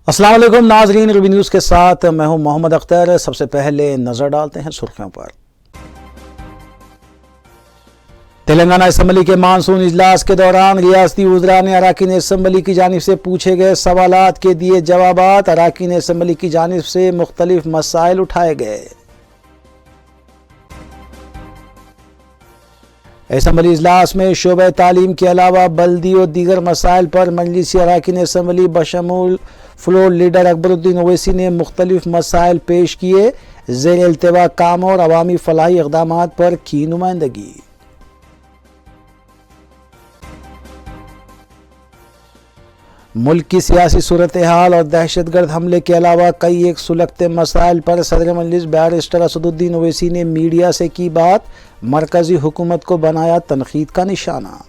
अस्सलाम वालेकुम नाजरीन, रूबी न्यूज़ के साथ मैं हूं मोहम्मद अख्तर। सबसे पहले नजर डालते हैं सुर्खियों पर। तेलंगाना असम्बली के मानसून इजलास के दौरान रियासती वज़रा ने अरकान असम्बली की जानिब से पूछे गए सवालात के दिए जवाबात। अरकान असम्बली की जानिब से मुख्तलिफ मसाइल उठाए गए। असम्बली इजलास में शोबे तालीम के अलावा बल्दी और दीगर मसाइल पर मजलिसी अरकान असम्बली बशमूल फ्लोर लीडर अकबरुद्दीन ओवैसी ने मुख्तलिफ मसाइल पेश किए। ज़ेर इल्तिवा काम और अवामी फलाही इक़दामात पर की नुमाइंदगी। मुल्क की सियासी सूरत हाल और दहशतगर्द हमले के अलावा कई एक सुलगते मसाइल पर सदर मजलिस बैरिस्टर असदुद्दीन ओवैसी ने मीडिया से की बात। मरकजी हुकूमत को बनाया तनकीद का निशाना।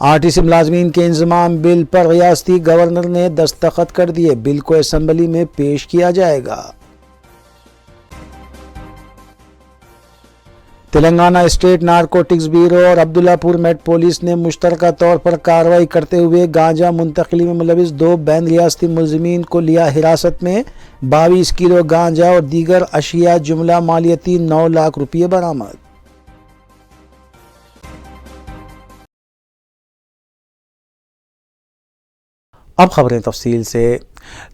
आरटीसी मुलाजमीन के इंजमाम बिल पर रियासती गवर्नर ने दस्तखत कर दिए। बिल को असम्बली में पेश किया जाएगा। तेलंगाना स्टेट नारकोटिक्स ब्यूरो और अब्दुल्लापुर मेट पुलिस ने मुश्तरका तौर पर कार्रवाई करते हुए गांजा मुंतकली में मुलविस 2 बैन रियासती मुलजिमीन को लिया हिरासत में। 22 किलो गांजा और दीगर अशिया जुमला मालियती 9 लाख रुपये बरामद। अब खबरें तफसील से।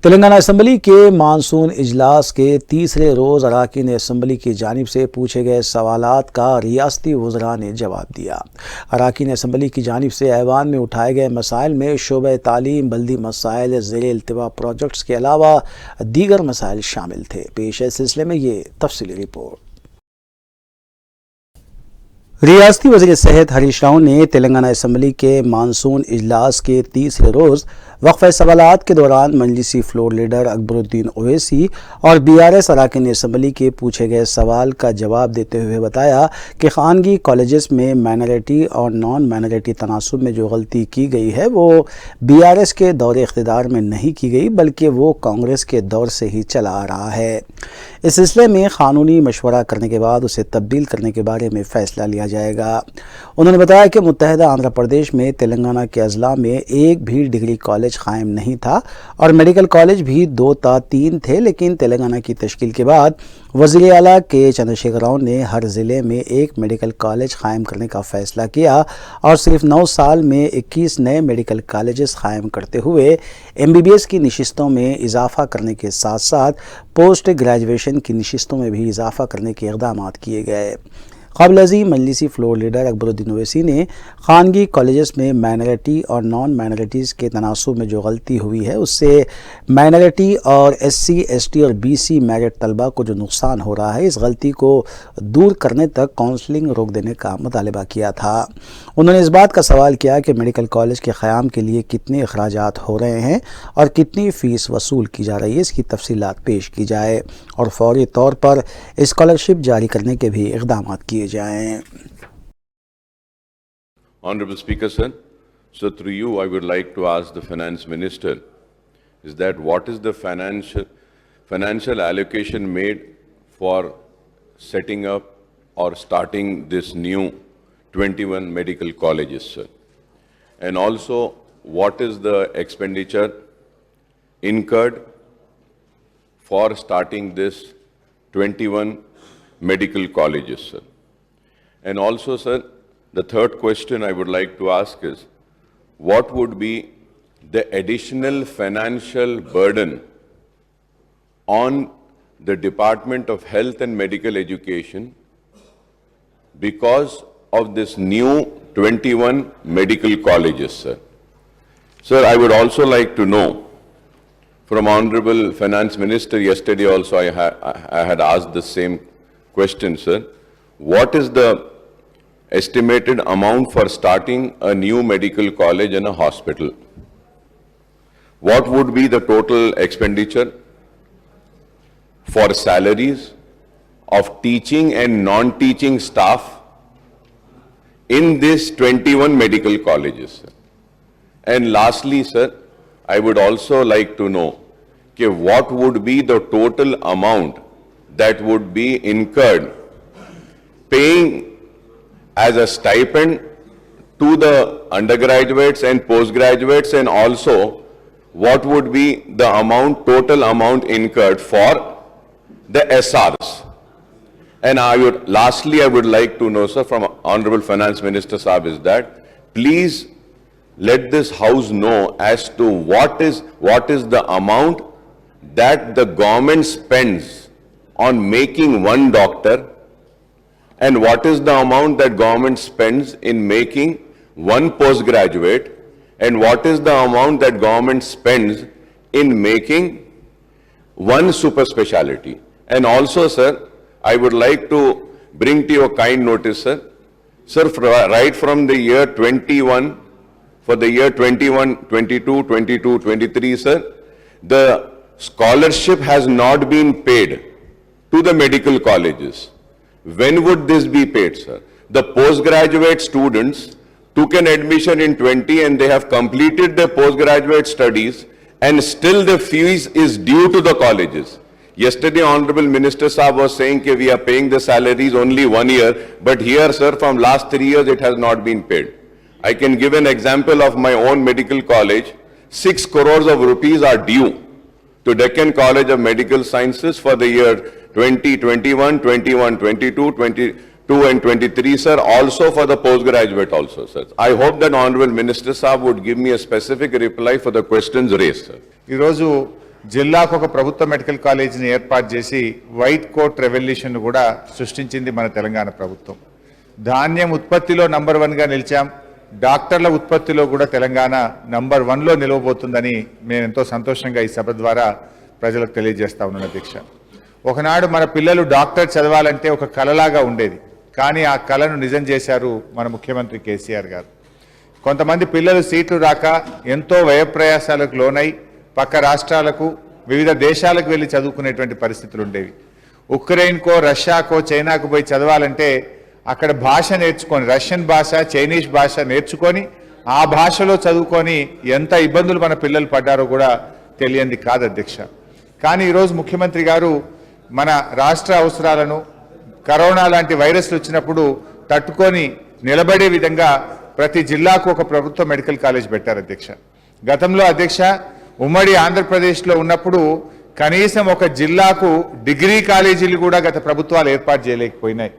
तेलंगाना असम्बली के मानसून इजलास के तीसरे रोज़ अरकान असम्बली की जानिब से पूछे गए सवालात का रियासती वज़रा ने जवाब दिया। अरकान असम्बली की जानिब से ऐवान में उठाए गए मसाइल में शोबे तालीम, बल्दी मसाइल, ज़ेर इल्तिवा प्रोजेक्ट्स के अलावा दीगर मसाइल शामिल थे। पेश है सिलसिले में ये तफसीली रिपोर्ट। रियासती वज़ीर सेहत हरीश राव ने तेलंगाना असम्बली के मानसून इजलास के तीसरे रोज़ वक्फ़े सवालात के दौरान मजलिसी फ्लोर लीडर अकबरुद्दीन ओवैसी और BRS अरकान असम्बली के पूछे गए सवाल का जवाब देते हुए बताया कि खानगी कॉलेजेस में माइनॉरिटी और नॉन माइनॉरिटी तनासुब में जो गलती की गई है वो BRS के दौर इख्तिदार में नहीं की गई, बल्कि वो कांग्रेस के दौर से ही चला आ रहा है। इस सिलसिले में कानूनी मशवरा करने के बाद उसे तब्दील करने के बारे में फ़ैसला लिया जाएगा। उन्होंने बताया कि मुत्तहिदा आंध्र प्रदेश में तेलंगाना के अजला में एक भी डिग्री कॉलेज कायम नहीं था और मेडिकल कॉलेज भी 2 था 3 थे, लेकिन तेलंगाना की तश्कील के बाद वज़ीर आला के चंद्रशेखर राव ने हर ज़िले में एक मेडिकल कॉलेज कायम करने का फ़ैसला किया और सिर्फ 9 साल में 21 नए मेडिकल कॉलेजेस कायम करते हुए MBBS की नशिस्तों में इजाफ़ा करने के साथ साथ पोस्ट ग्रेजुएशन की नशिस्तों में भी इजाफ़ा करने के इक़दाम किए गए। क़ाबिल अज़ीम मजलिसी फ्लोर लीडर अकबरुद्दीन ओवैसी ने खानगी कॉलेजेस में माइनॉरिटी और नॉन माइनॉरिटीज़ के तनासुब में जो गलती हुई है उससे माइनॉरिटी और SC ST और BC मैरिट तलबा को जो नुकसान हो रहा है, इस गलती को दूर करने तक काउंसलिंग रोक देने का मुतालबा किया था। उन्होंने इस बात का सवाल किया कि मेडिकल कॉलेज के क़याम के लिए कितने अखराजात हो रहे हैं और कितनी फ़ीस वसूल की जा रही है, इसकी तफसीलात पेश की जाए और फौरी तौर पर स्कॉलरशिप जारी करने के भी इक़दाम किए जाएं। Honorable Speaker, sir, so through you I would like to ask the Finance Minister is that what is the financial allocation made for setting up or starting this new 21 medical colleges, sir? And also what is the expenditure incurred for starting this 21 medical colleges, sir? And also, sir, the third question I would like to ask is, what would be the additional financial burden on the Department of Health and Medical Education because of this new 21 medical colleges, sir? Sir, I would also like to know from Honorable Finance Minister, yesterday also I had asked the same question, sir. What is the estimated amount for starting a new medical college and a hospital? What would be the total expenditure for salaries of teaching and non-teaching staff in these 21 medical colleges, sir? And lastly, sir, I would also like to know what would be the total amount that would be incurred paying as a stipend to the undergraduates and postgraduates, and also what would be the amount, total amount incurred for the SRs. And lastly, I would like to know, sir, from Honorable Finance Minister Saab, is that please let this House know as to what is the amount that the government spends on making one doctor, and what is the amount that government spends in making one postgraduate, and what is the amount that government spends in making one super speciality. And also, sir, I would like to bring to your kind notice, sir. Sir, right from the year 21, for the year 21, 22, 22, 23, sir, the scholarship has not been paid to the medical colleges. When would this be paid, sir? The postgraduate students took an admission in 20 and they have completed their postgraduate studies, and still the fees is due to the colleges. Yesterday, Honorable Minister Saab was saying that we are paying the salaries only 1 year, but here, sir, from last 3 years, it has not been paid. I can give an example of my own medical college. 6 crores of rupees are due to Deccan College of Medical Sciences for the year 2021, 21, 22, 22 and 23, sir, also for the postgraduate also, sir. I hope that Honorable Minister Saab would give me a specific reply for the questions raised, sir. ఈరోజు జిల్లాకు ఒక ప్రభుత్వ medical కాలేజీని ఏర్పాటు చేసి white coat revolution కూడా సృష్టించింది మన తెలంగాణ ప్రభుత్వం. ధాన్యం ఉత్పత్తిలో నంబర్ 1గా నిలిచాం. డాక్టర్ల ఉత్పత్తిలో కూడా తెలంగాణ నంబర్ 1లో నిలవబోతుందని నేను ఎంతో సంతోషంగా ఈ సభ ద్వారా ప్రజలకు తెలియజేస్తా ఉన్నాను అధ్యక్ష. ఒకనాడు మన పిల్లలు డాక్టర్ చదవాలంటే ఒక కలలాగా ఉండేది, కానీ ఆ కలను నిజం చేశారు మన ముఖ్యమంత్రి కేసీఆర్ గారు. కొంతమంది పిల్లలు సీట్లు రాక ఎంతో వ్యయప్రయాసాలకు లోనై పక్క రాష్ట్రాలకు వివిధ దేశాలకు వెళ్ళి చదువుకునేటువంటి పరిస్థితులు ఉండేవి. ఉక్రెయిన్కో రష్యాకో చైనాకు పోయి చదవాలంటే అక్కడ భాష నేర్చుకొని, రష్యన్ భాష చైనీస్ భాష నేర్చుకొని ఆ భాషలో చదువుకొని ఎంత ఇబ్బందులు మన పిల్లలు పడ్డారో కూడా తెలియంది కాదు అధ్యక్ష. కానీ ఈరోజు ముఖ్యమంత్రి గారు మన రాష్ట్ర అవసరాలను, కరోనా లాంటి వైరస్లు వచ్చినప్పుడు తట్టుకొని నిలబడే విధంగా ప్రతి జిల్లాకు ఒక ప్రభుత్వ మెడికల్ కాలేజ్ పెట్టారు అధ్యక్ష. గతంలో అధ్యక్ష ఉమ్మడి ఆంధ్రప్రదేశ్లో ఉన్నప్పుడు కనీసం ఒక జిల్లాకు డిగ్రీ కాలేజీలు కూడా గత ప్రభుత్వాలు ఏర్పాటు చేయలేకపోయినాయి.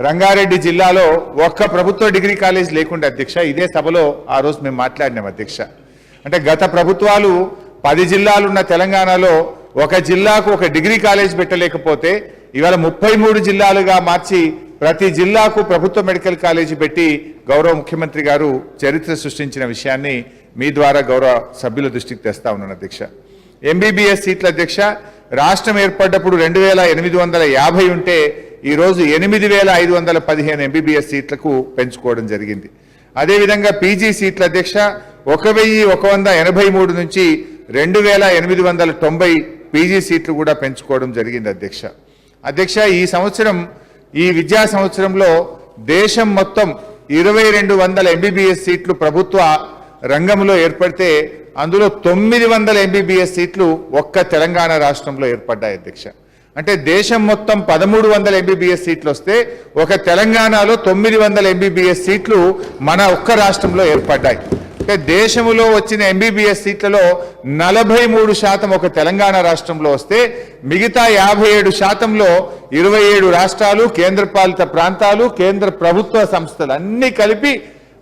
రంగారెడ్డి జిల్లాలో ఒక్క ప్రభుత్వ డిగ్రీ కాలేజ్ లేకుండా అధ్యక్ష ఇదే సభలో ఆ రోజు మేము మాట్లాడినాం అధ్యక్ష. అంటే గత ప్రభుత్వాలు 10 జిల్లాలున్న తెలంగాణలో ఒక జిల్లాకు ఒక డిగ్రీ కాలేజ్ పెట్టలేకపోతే ఇవాళ 33 జిల్లాలుగా మార్చి ప్రతి జిల్లాకు ప్రభుత్వ మెడికల్ కాలేజీ పెట్టి గౌరవ ముఖ్యమంత్రి గారు చరిత్ర సృష్టించిన విషయాన్ని మీ ద్వారా గౌరవ సభ్యుల దృష్టికి తెస్తా ఉన్నాను అధ్యక్ష. ఎంబీబీఎస్ సీట్ల అధ్యక్ష రాష్ట్రం ఏర్పడ్డప్పుడు 2850 ఉంటే ఈరోజు 8515 ఎంబీబీఎస్ సీట్లకు పెంచుకోవడం జరిగింది. అదేవిధంగా పీజీ సీట్ల అధ్యక్ష 1183 నుంచి 2890 పీజీ సీట్లు కూడా పెంచుకోవడం జరిగింది అధ్యక్ష. అధ్యక్ష ఈ సంవత్సరం, ఈ విద్యా సంవత్సరంలో దేశం మొత్తం 2200 ఎంబీబీఎస్ సీట్లు ప్రభుత్వ రంగంలో ఏర్పడితే అందులో 900 ఎంబీబీఎస్ సీట్లు ఒక్క తెలంగాణ రాష్ట్రంలో ఏర్పడ్డాయి అధ్యక్ష. అంటే దేశం మొత్తం 1300 ఎంబీబీఎస్ సీట్లు వస్తే ఒక తెలంగాణలో 900 ఎంబీబీఎస్ సీట్లు మన ఒక్క రాష్ట్రంలో ఏర్పడ్డాయి. అంటే దేశంలో వచ్చిన ఎంబీబీఎస్ సీట్లలో 43% ఒక తెలంగాణ రాష్ట్రంలో వస్తే మిగతా 57%లో 27 రాష్ట్రాలు, కేంద్రపాలిత ప్రాంతాలు, కేంద్ర ప్రభుత్వ సంస్థలు అన్ని కలిపి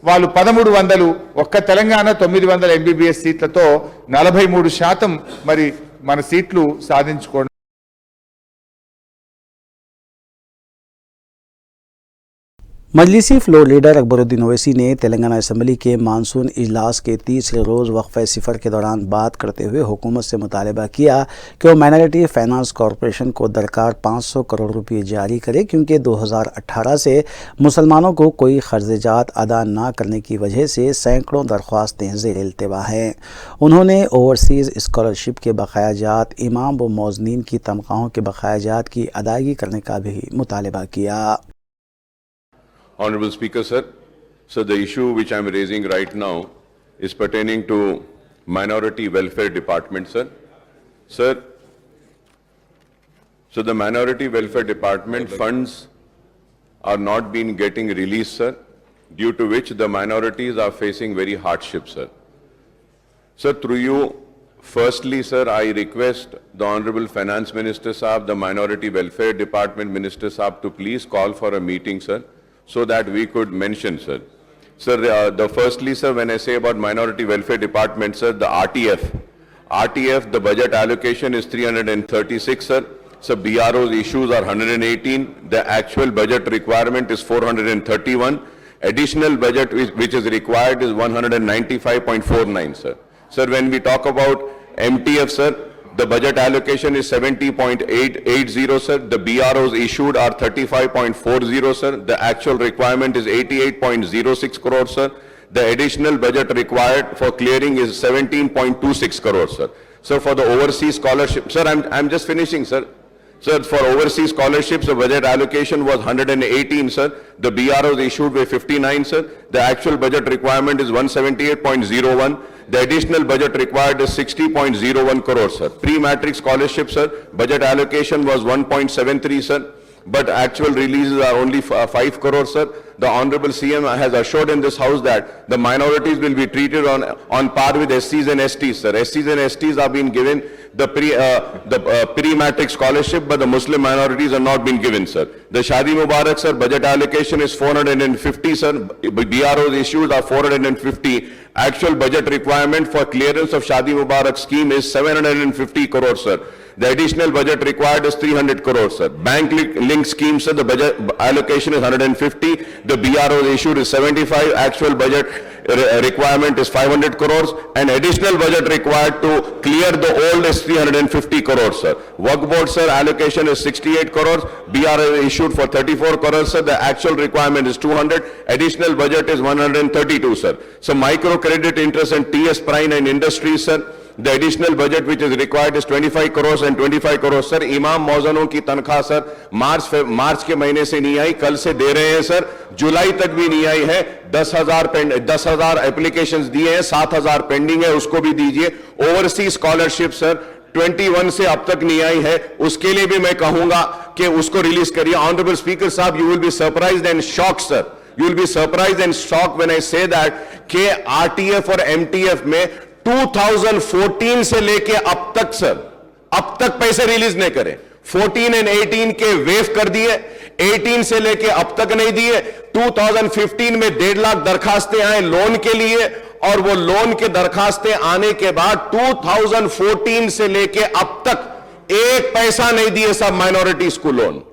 వాళ్ళు 1300, ఒక్క తెలంగాణ 900 ఎంబీబీఎస్ సీట్లతో 43% మరి మన సీట్లు సాధించుకోవడం. मजलिसी फ्लोर लीडर अकबरुद्दीन ओवैसी ने तेलंगाना असम्बली के मानसून इजलास के तीसरे रोज़ वक्फ़े सिफर के दौरान बात करते हुए हुकूमत से मुतालबा किया कि वो माइनॉरिटी फाइनेंस कॉरपोरेशन को दरकार 500 करोड़ रुपये जारी करे, क्योंकि 2018 से मुसलमानों को कोई खर्जात अदा न करने की वजह से सैकड़ों दरख्वास्तें ज़ेर इल्तिवा हैं। उन्होंने ओवरसीज़ स्कॉलरशिप के बकायाजात, इमाम व मौज़नीन की तनख्वाहों के बकायाजात की अदायगी करने का भी मुतालबा किया। Honorable Speaker, sir. So the issue which I am raising right now is pertaining to Minority Welfare Department, sir. Sir, so the Minority Welfare Department funds are not being getting released, sir. due to which the minorities are facing very hardship, sir. Sir, through you, firstly, sir, I request the Honorable Finance Minister Saab, the Minority Welfare Department Minister Saab to please call for a meeting, sir, so that we could mention, sir. Sir, firstly, sir, when I say about Minority Welfare Department, sir, the RTF, the budget allocation is 336, sir. So BRO's issues are 118. The actual budget requirement is 431. Additional budget which is required is 195.49, sir. Sir, when we talk about MTF, sir, the budget allocation is 70.880, sir. The BROs issued are 35.40, sir. The actual requirement is 88.06 crores, sir. The additional budget required for clearing is 17.26 crores, sir. Sir, for the overseas scholarship, sir, I'm just finishing, sir. Sir, for overseas scholarships, the budget allocation was 118, sir. The BROs issued were 59, sir. The actual budget requirement is 178.01. The additional budget required is 60.01 crores, sir. Pre-matric scholarship, sir, budget allocation was 1.73, sir. But actual releases are only 5 crores, sir. The Honorable CM has assured in this House that the minorities will be treated on par with SCs and STs, sir. SCs and STs are being given the pre-matric scholarship, but the Muslim minorities are not been given, sir. The Shadi Mubarak, sir, budget allocation is 450, sir. BRO's issues are 450. Actual budget requirement for clearance of Shadi Mubarak scheme is 750 crores, sir. The additional budget required is 300 crores, sir. Bank link scheme, sir, the budget allocation is 150. The BRO issued is 75. Actual budget requirement is 500 crores. And additional budget required to clear the old is 350 crores, sir. Work board, sir, allocation is 68 crores. BRO issued for 34 crores, sir. The actual requirement is 200. Additional budget is 132, sir. So microcredit interest and TS Prime and industries, sir. The additional budget which is required is 25 crores and 25 crores, sir. इमाम मौजनों की तनख्वाह, sir, मार्च के महीने से नहीं आई, कल से दे रहे हैं, सर. जुलाई तक भी नहीं आई है. 10,000 एप्लीकेशंस दिए हैं, 7,000 पेंडिंग है, उसको भी दीजिए. ओवरसीज स्कॉलरशिप, सर, 21 से अब तक नहीं आई है, उसके लिए भी मैं कहूंगा कि उसको रिलीज करिए. ऑनरेबल स्पीकर साहब, you will be surprised and shocked, sir. You will be surprised and shocked when I say that कि RTF और MTF में 2014 से लेके अब तक, सर, अब तक पैसे रिलीज नहीं करे. 14 और 18 के वेव कर दिए, 18 से लेके अब तक नहीं दिए. 2015 में 1.5 लाख दरखास्तें आए लोन के लिए, और वो लोन के दरखास्तें आने के बाद 2014 से लेके अब तक एक पैसा नहीं दिए सब माइनॉरिटीज को लोन.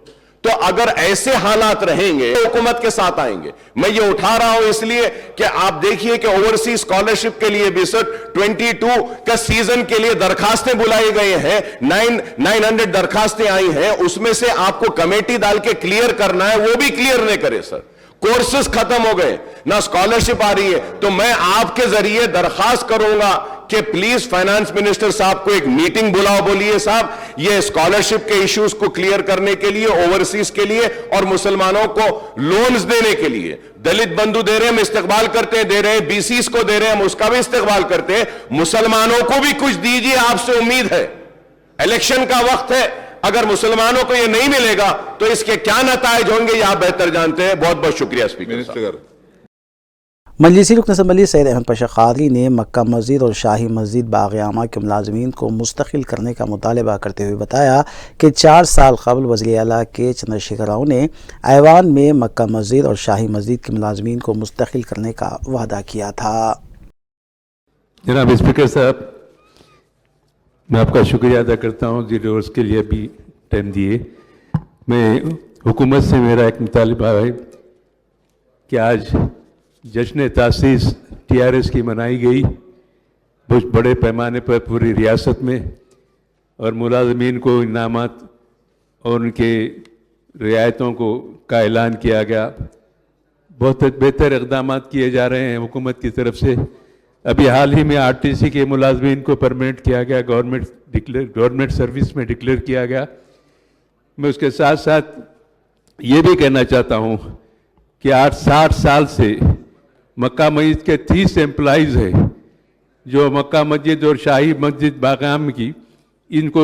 तो अगर ऐसे हालात रहेंगे तो हुकूमत के साथ आएंगे. मैं ये उठा रहा हूं इसलिए कि आप देखिए कि ओवरसीज स्कॉलरशिप के लिए भी, सर, 22 का सीजन के लिए दरखास्तें बुलाई गए हैं. 900 दरखास्तें आई हैं, उसमें से आपको कमेटी डाल के क्लियर करना है, वो भी क्लियर नहीं करे, सर. कोर्सेज खत्म हो गए, ना स्कॉलरशिप आ रही है. तो मैं आपके जरिए दरखास्त करूंगा कि प्लीज फाइनेंस मिनिस्टर साहब को एक मीटिंग बुलाओ. बोलिए साहब, ये स्कॉलरशिप के इश्यूज को क्लियर करने के लिए, ओवरसीज के लिए और मुसलमानों को लोन्स देने के लिए. दलित बंधु दे रहे हैं, हम इस्तेकबाल करते हैं, दे रहे हैं. बीसीस को दे रहे हैं, हम उसका भी इस्तेकबाल करते हैं. मुसलमानों को भी कुछ दीजिए, आपसे उम्मीद है. इलेक्शन का वक्त है, अगर मुसलमानों को यह नहीं मिलेगा तो इसके क्या नताइज होंगे, यह आप बेहतर जानते हैं. बहुत बहुत शुक्रिया स्पीकर साहब. मजलिसी रुकन असम्बली सैयद अहमद पाशा क़ादरी ने मक्का मस्जिद और शाही मस्जिद बाग़-ए-आमा के मुलाज़मीन को मुस्तक़िल करने का मुतालबा करते हुए बताया कि 4 साल कबल वज़ीर आला के चंद्रशेखर राव ने ऐवान में मक्का मस्जिद और शाही मस्जिद के मुलाज़मीन को मुस्तक़िल करने का वादा किया था. जनाब स्पीकर साहब, मैं आपका शुक्रिया अदा करता हूँ ज़ीरो के लिए भी टाइम दिए. मैं हुकूमत से मेरा एक मुतालबा है कि आज जश्न तासीस TRS की मनाई गई बहुत बड़े पैमाने पर पूरी रियासत में, और मुलाजमीन को इनामात और उनके रियायतों का ऐलान किया गया. बहुत बेहतर इक़दाम किए जा रहे हैं हुकूमत की तरफ से. अभी हाल ही में RTC के मुलाजमीन को परमानेंट किया गया, गवर्नमेंट सर्विस में डिक्लेयर किया गया. मैं उसके साथ साथ ये भी कहना चाहता हूँ कि 60 साल से मक्का मस्जिद के 30 एम्प्लॉइज़ हैं जो मक्का मस्जिद और शाही मस्जिद बाग़-ए-आमा की, इनको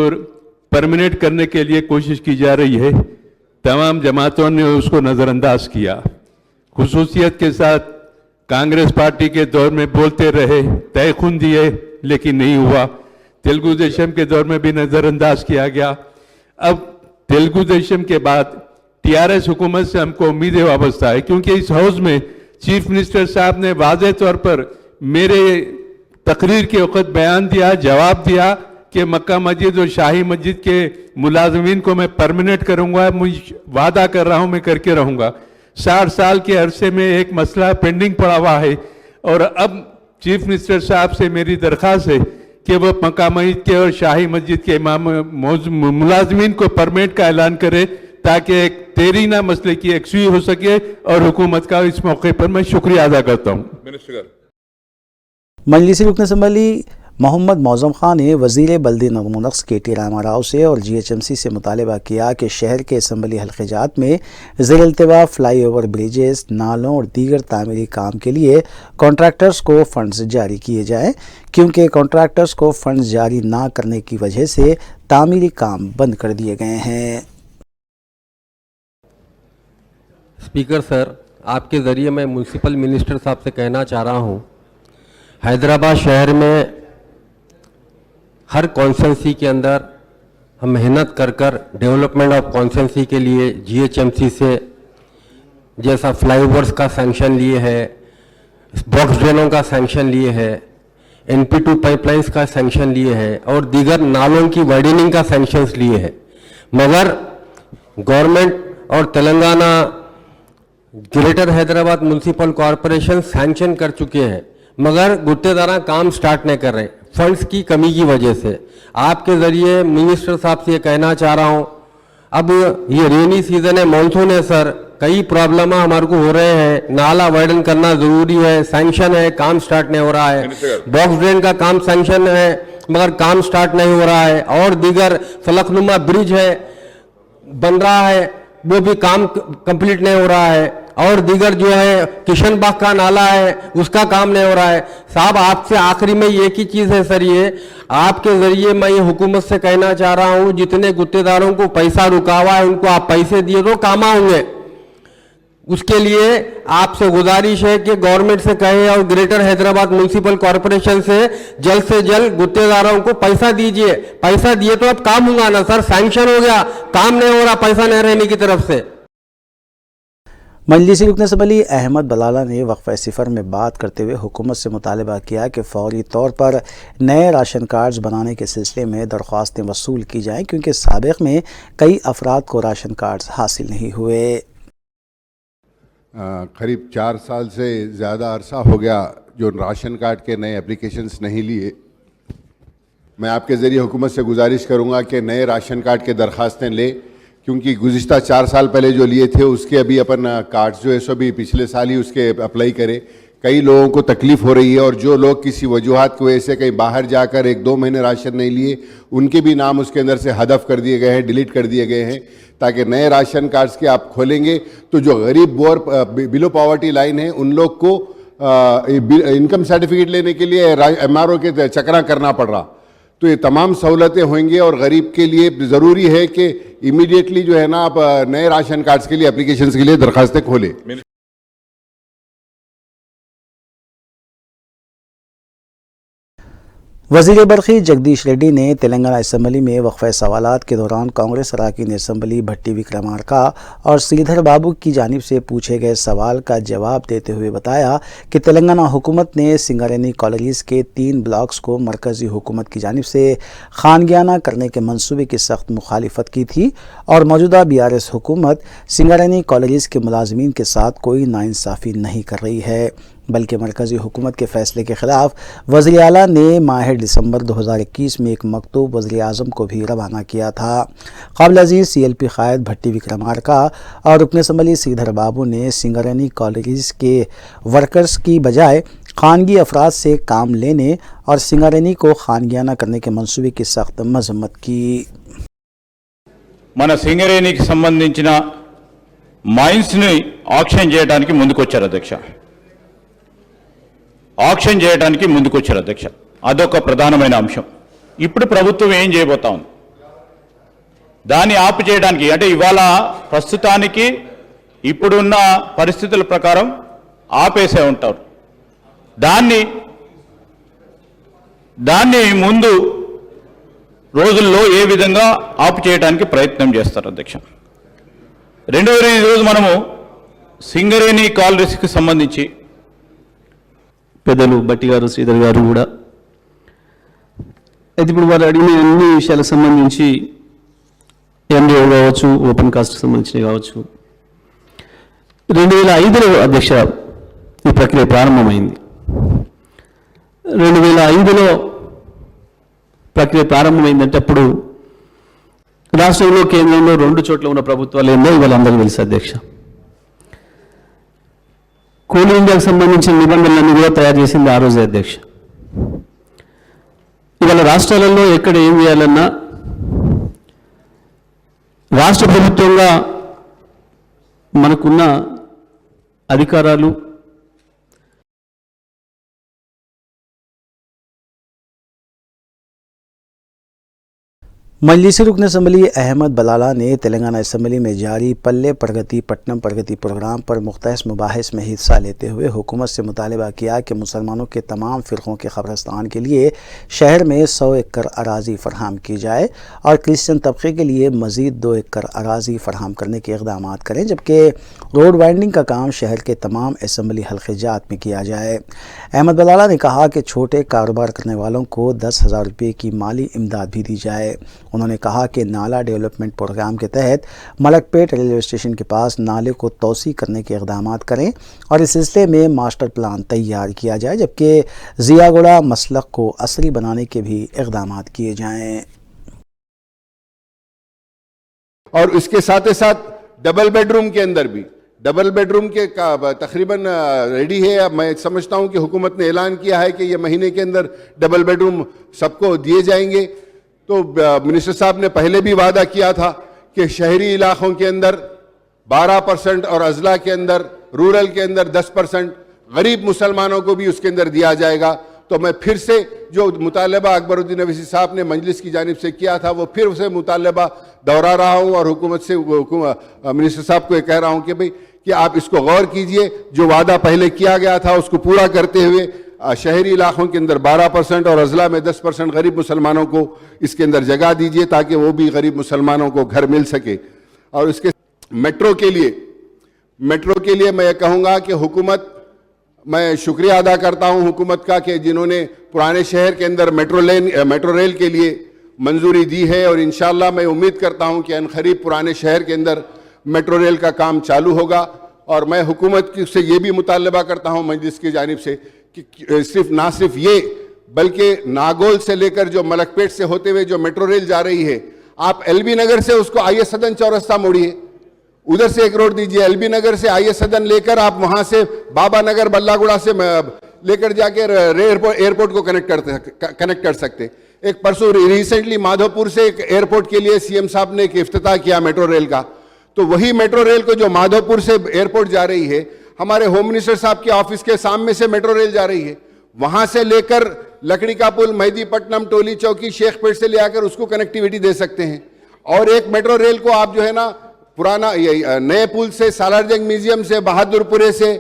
परमानेंट करने के लिए कोशिश की जा रही है. तमाम जमातों ने उसको नज़रअंदाज किया. खुसूसियत के साथ कांग्रेस पार्टी के दौर में बोलते रहे, तय खून दिए, लेकिन नहीं हुआ। तेलुगु देशम के दौर में भी नज़रअंदाज किया गया। अब तेलुगु देशम के बाद टीआरएस हुकूमत से हमको उम्मीदें वाबस्ता है, क्योंकि इस हाउस में चीफ मिनिस्टर साहब ने वाज़ेह तौर पर मेरे तकरीर के वक्त बयान दिया, जवाब दिया कि मक्का मस्जिद और शाही मस्जिद के मुलाजमीन को मैं परमानेंट करूंगा, मुझे वादा कर रहा हूं, मैं करके रहूंगा। 60 साल के अरसे में एक मसला पेंडिंग पड़ा हुआ है और अब चीफ मिनिस्टर साहब से मेरी दरख्वास्त है कि वो मक्का मस्जिद के और शाही मस्जिद के मुलाजमीन को परमानेंट का ऐलान करे, ताकि एक तेरीना मसले की यकसुई हो सके। और हुकूमत का इस मौके पर मैं शुक्रिया अदा करता हूँ। मजलिसी रुकन असम्बली मोहम्मद मौज़म खान ने वज़ीर बल्दी नज़्म-ओ-नस्क़ के.टी. रामा राव से और GHMC से मुतालबा किया कि शहर के असम्बली हल्के जात में ज़ेर-इल्तिवा फ्लाई ओवर ब्रिजेस, नालों और दीगर तामीरी काम के लिए कॉन्ट्रैक्टर्स को फ़ंड्स जारी किए जाएँ, क्योंकि कॉन्ट्रैक्टर्स को फ़ंड्स जारी ना करने की वजह से तामीरी काम बंद कर दिए गए हैं। स्पीकर सर, आपके ज़रिए मैं म्यूनसिपल मिनिस्टर साहब से कहना चाह रहा हूँ, हैदराबाद शहर में हर कॉन्स्टिट्यूंसी के अंदर हम मेहनत कर कर डेवलपमेंट ऑफ कॉन्स्टिट्यूंसी के लिए GHMC से जैसा फ्लाईओवर्स का सैंक्शन लिए है, बॉक्स ड्रेनों का सैंक्शन लिए है, NP2 पाइपलाइंस का सैंक्शन लिए है और दीगर नालों की वाइडनिंग का सैंक्शंस लिए है। मगर गवर्नमेंट और Telangana greater Hyderabad municipal corporation sanction कर चुके हैं, मगर गुत्तेदारा काम स्टार्ट नहीं कर रहे फंड्स की कमी की वजह से। आपके ज़रिए मिनिस्टर साहब से ये कहना चाह रहा हूँ, अब ये रेनी सीजन है, मानसून है सर, कई प्रॉब्लम हमारे को हो रहे हैं, नाला वाइडन करना ज़रूरी है, सैंक्शन है, काम स्टार्ट नहीं हो रहा है, बॉक्स ड्रेन का काम सैंक्शन है मगर काम स्टार्ट नहीं हो रहा है, और दीगर फलकनुमा ब्रिज है बन रहा है वो भी काम कंप्लीट नहीं हो रहा है, और दीगर जो है किशन बाग का नाला है उसका काम नहीं हो रहा है। साहब आपसे आखिरी में एक ही चीज़ है सर, ये आपके ज़रिए मैं ये हुकूमत से कहना चाह रहा हूँ, जितने गुत्तेदारों को पैसा रुका हुआ है उनको आप पैसे दिए तो काम आएंगे। उसके लिए आपसे गुजारिश है कि गवर्नमेंट से कहे और ग्रेटर हैदराबाद म्यूनसिपल कॉरपोरेशन से जल्द गुत्तेदारों को पैसा दीजिए। पैसा दिए तो अब काम होगा ना सर, सैंक्शन हो गया, काम नहीं हो रहा पैसा नहीं रहने की तरफ से। मजलिसी रुकन असम्बली अहमद बलाला ने वक्फ़े सिफर में बात करते हुए हुकूमत से मुतालबा किया कि फौरी तौर पर नए राशन कार्ड्स बनाने के सिलसिले में दरख्वास्तें वसूल की जाएँ, क्योंकि साबिक़ में कई अफराद को राशन कार्ड्स हासिल नहीं हुए। करीब 4 साल से ज़्यादा अरसा हो गया जो राशन कार्ड के नए एप्लीकेशंस नहीं लिए। मैं आपके ज़रिए हुकूमत से गुजारिश करूंगा कि नए राशन कार्ड के दरख्वास्तें लें, क्योंकि गुज़िश्ता 4 साल पहले जो लिए थे उसके अभी अपन कार्ड्स जो है सो भी पिछले साल ही उसके अप्लाई करें। कई लोगों को तकलीफ़ हो रही है और जो लोग किसी वजूहात की वजह से कहीं बाहर जाकर 1-2 महीने राशन नहीं लिए उनके भी नाम उसके अंदर से हदफ कर दिए गए हैं, डिलीट कर दिए गए हैं, ताकि नए राशन कार्ड्स के आप खोलेंगे तो जो गरीब बिलो पॉवर्टी लाइन है उन लोग को इनकम सर्टिफिकेट लेने के लिए MRO के चक्रा करना पड़ रहा, तो ये तमाम सहूलतें होंगी और गरीब के लिए ज़रूरी है कि इमीडिएटली जो है ना आप नए राशन कार्ड्स के लिए एप्लीकेशंस के लिए दरखास्तें खोलें। वज़ीर बरक़ी जगदीश रेड्डी ने तेलंगाना असम्बली में वक्फ़े सवालात के दौरान कांग्रेस अरकान असम्बली भट्टी विक्रमार्का और श्रीधर बाबू की जानिब से पूछे गए सवाल का जवाब देते हुए बताया कि तेलंगाना हुकूमत ने सिंगारेनी कॉलेजेस के 3 ब्लॉक्स को मरकज़ी हुकूमत की जानिब से खानगियाना करने के मंसूबे की सख्त मुखालिफत की थी और मौजूदा BRS हुकूमत सिंगारेनी कॉलेजेस के मुलाजमीन के साथ कोई नाइंसाफ़ी नहीं कर रही है, बल्कि मरकज़ी हुकूमत के फ़ैसले के ख़िलाफ़ वज़ीर आला ने माह दिसंबर 2021 में एक मकतूब वज़ीर आज़म को भी रवाना किया था। क़ाबिल अज़ीज़ CLP क़ायद भट्टी विक्रमार्का और रुकन असम्बली श्रीधर बाबू ने सिंगारेनी कॉलेज के वर्कर्स की बजाय खानगी अफराद से काम लेने और सिंगारेनी को खानगियाना करने के मंसूबे की सख्त मजम्मत की। మన సింగరేణికి సంబంధించిన మైన్స్ని ఆక్షన్ చేయడానికి ముందుకొచ్చారు అధ్యక్ష, ఆక్షన్ చేయడానికి ముందుకొచ్చారు అధ్యక్ష, అదొక ప్రధానమైన అంశం. ఇప్పుడు ప్రభుత్వం ఏం చేయబోతా ఉంది దాన్ని ఆపు చేయడానికి, అంటే ఇవాళ ప్రస్తుతానికి ఇప్పుడున్న పరిస్థితుల ప్రకారం ఆపేసే ఉంటారు. దాన్ని ముందు రోజుల్లో ఏ విధంగా ఆపు చేయడానికి ప్రయత్నం చేస్తారు అధ్యక్ష. రెండవది, ఈరోజు మనము సింగరేణి కాలరీస్కి సంబంధించి పెద్దలు బట్టి గారు, శ్రీధర్ గారు కూడా అయితే ఇప్పుడు వారు అడిగిన అన్ని విషయాలకు సంబంధించి ఎండిఓ కావచ్చు, ఓపెన్ కాస్ట్కి సంబంధించినవి కావచ్చు, 2005లో అధ్యక్ష ఈ ప్రక్రియ ప్రారంభమైంది. 2005లో ప్రక్రియ ప్రారంభమైందంటే అప్పుడు రాష్ట్రంలో, కేంద్రంలో 2 చోట్ల ఉన్న ప్రభుత్వాలు ఏందో ఇవాళ అందరికీ తెలుసు అధ్యక్ష. కోల్ ఇండియాకు సంబంధించిన నిబంధనలన్నీ కూడా తయారు చేసింది ఆ రోజే అధ్యక్ష. ఇవాళ రాష్ట్రాలలో ఎక్కడ ఏం చేయాలన్నా రాష్ట్ర ప్రభుత్వంగా మనకున్న అధికారాలు, मजलिसी रुकन असम्बली अहमद बलाला ने तेलंगाना असम्बली में जारी पल्ले प्रगति पट्टनम प्रगति प्रोग्राम पर मुख्तलिफ मुबाहिस में हिस्सा लेते हुए हुकूमत से मुतालबा किया कि मुसलमानों के तमाम फ़िरक़ों के कब्रिस्तान के लिए शहर में 100 एकड़ अराज़ी फराहम की जाए और क्रिश्चियन तबके के लिए मज़ीद 2 एकड़ अराज़ी फराहम करने के इक़दाम करें, जबकि रोड वाइंडिंग का काम शहर के तमाम असम्बली हल्के जात में किया जाए। अहमद बलाला ने कहा कि छोटे कारोबार करने वालों को 10,000 रुपये की माली इमदाद भी दी जाए। उन्होंने कहा कि नाला डेवलपमेंट प्रोग्राम के तहत मलकपेट रेलवे स्टेशन के पास नाले को तोसी करने के इक़दाम करें और इस सिलसिले में मास्टर प्लान तैयार किया जाए, जबकि जियागुड़ा मसलक को असरी बनाने के भी इक़दाम किए जाएँ। और इसके साथ ही साथ डबल बेडरूम के अंदर भी, डबल बेडरूम के तकरीबन रेडी है। अब मैं समझता हूं कि हुकूमत ने ऐलान किया है कि ये महीने के अंदर डबल बेडरूम सबको दिए जाएंगे। तो मिनिस्टर साहब ने पहले भी वादा किया था कि शहरी इलाकों के अंदर 12% और अजला के अंदर, रूरल के अंदर 10%, गरीब मुसलमानों को भी उसके अंदर दिया जाएगा। तो मैं फिर से जो मुतालबा अकबरुद्दीन अवैसी साहब ने मजलिस की जानिब से किया था वो फिर से मुतालबा दोहरा रहा हूँ और हुकूमत से मिनिस्टर साहब को ये कह रहा हूँ कि भाई कि आप इसको गौर कीजिए, जो वादा पहले किया गया था उसको पूरा करते हुए शहरी इलाकों के अंदर 12% और अजला में 10% गरीब मुसलमानों को इसके अंदर जगह दीजिए ताकि वो भी गरीब मुसलमानों को घर मिल सके। और इसके मेट्रो के लिए मैं ये कहूँगा कि हुकूमत, मैं शुक्रिया अदा करता हूँ हुकूमत का कि जिन्होंने पुराने शहर के अंदर मेट्रो रेल के लिए मंजूरी दी है और इंशाअल्लाह मैं उम्मीद करता हूँ कि अनक़रीब पुराने शहर के अंदर मेट्रो रेल का काम चालू होगा। और मैं हुकूमत से ये भी मुतालबा करता हूँ मजलिस की जानिब से कि ना सिर्फ ये बल्कि नागोल से लेकर जो मलकपेट से होते हुए जो मेट्रो रेल जा रही है, आप एलबी नगर से उसको आईए सदन चौरस्ता मोड़िए, उधर से एक रोड दीजिए। एलबी नगर से आईए सदन लेकर आप वहां से बाबा नगर बल्लागुड़ा से लेकर जाके एयरपोर्ट को कनेक्ट कर सकते। एक परसों रिसेंटली माधोपुर से एक एयरपोर्ट के लिए सीएम साहब ने एक इफ्तिताह किया मेट्रो रेल का, तो वही मेट्रो रेल को जो माधोपुर से एयरपोर्ट जा रही है, हमारे होम मिनिस्टर साहब के ऑफिस के सामने से मेट्रो रेल जा रही है, वहां से लेकर लकड़ी का पुल, मेहदीपट्टनम, टोली चौकी, शेखपेट से ले आकर उसको कनेक्टिविटी दे सकते हैं। और एक मेट्रो रेल को आप जो है ना पुराना नए पुल से, सालारजंग म्यूजियम से, बहादुरपुरे से,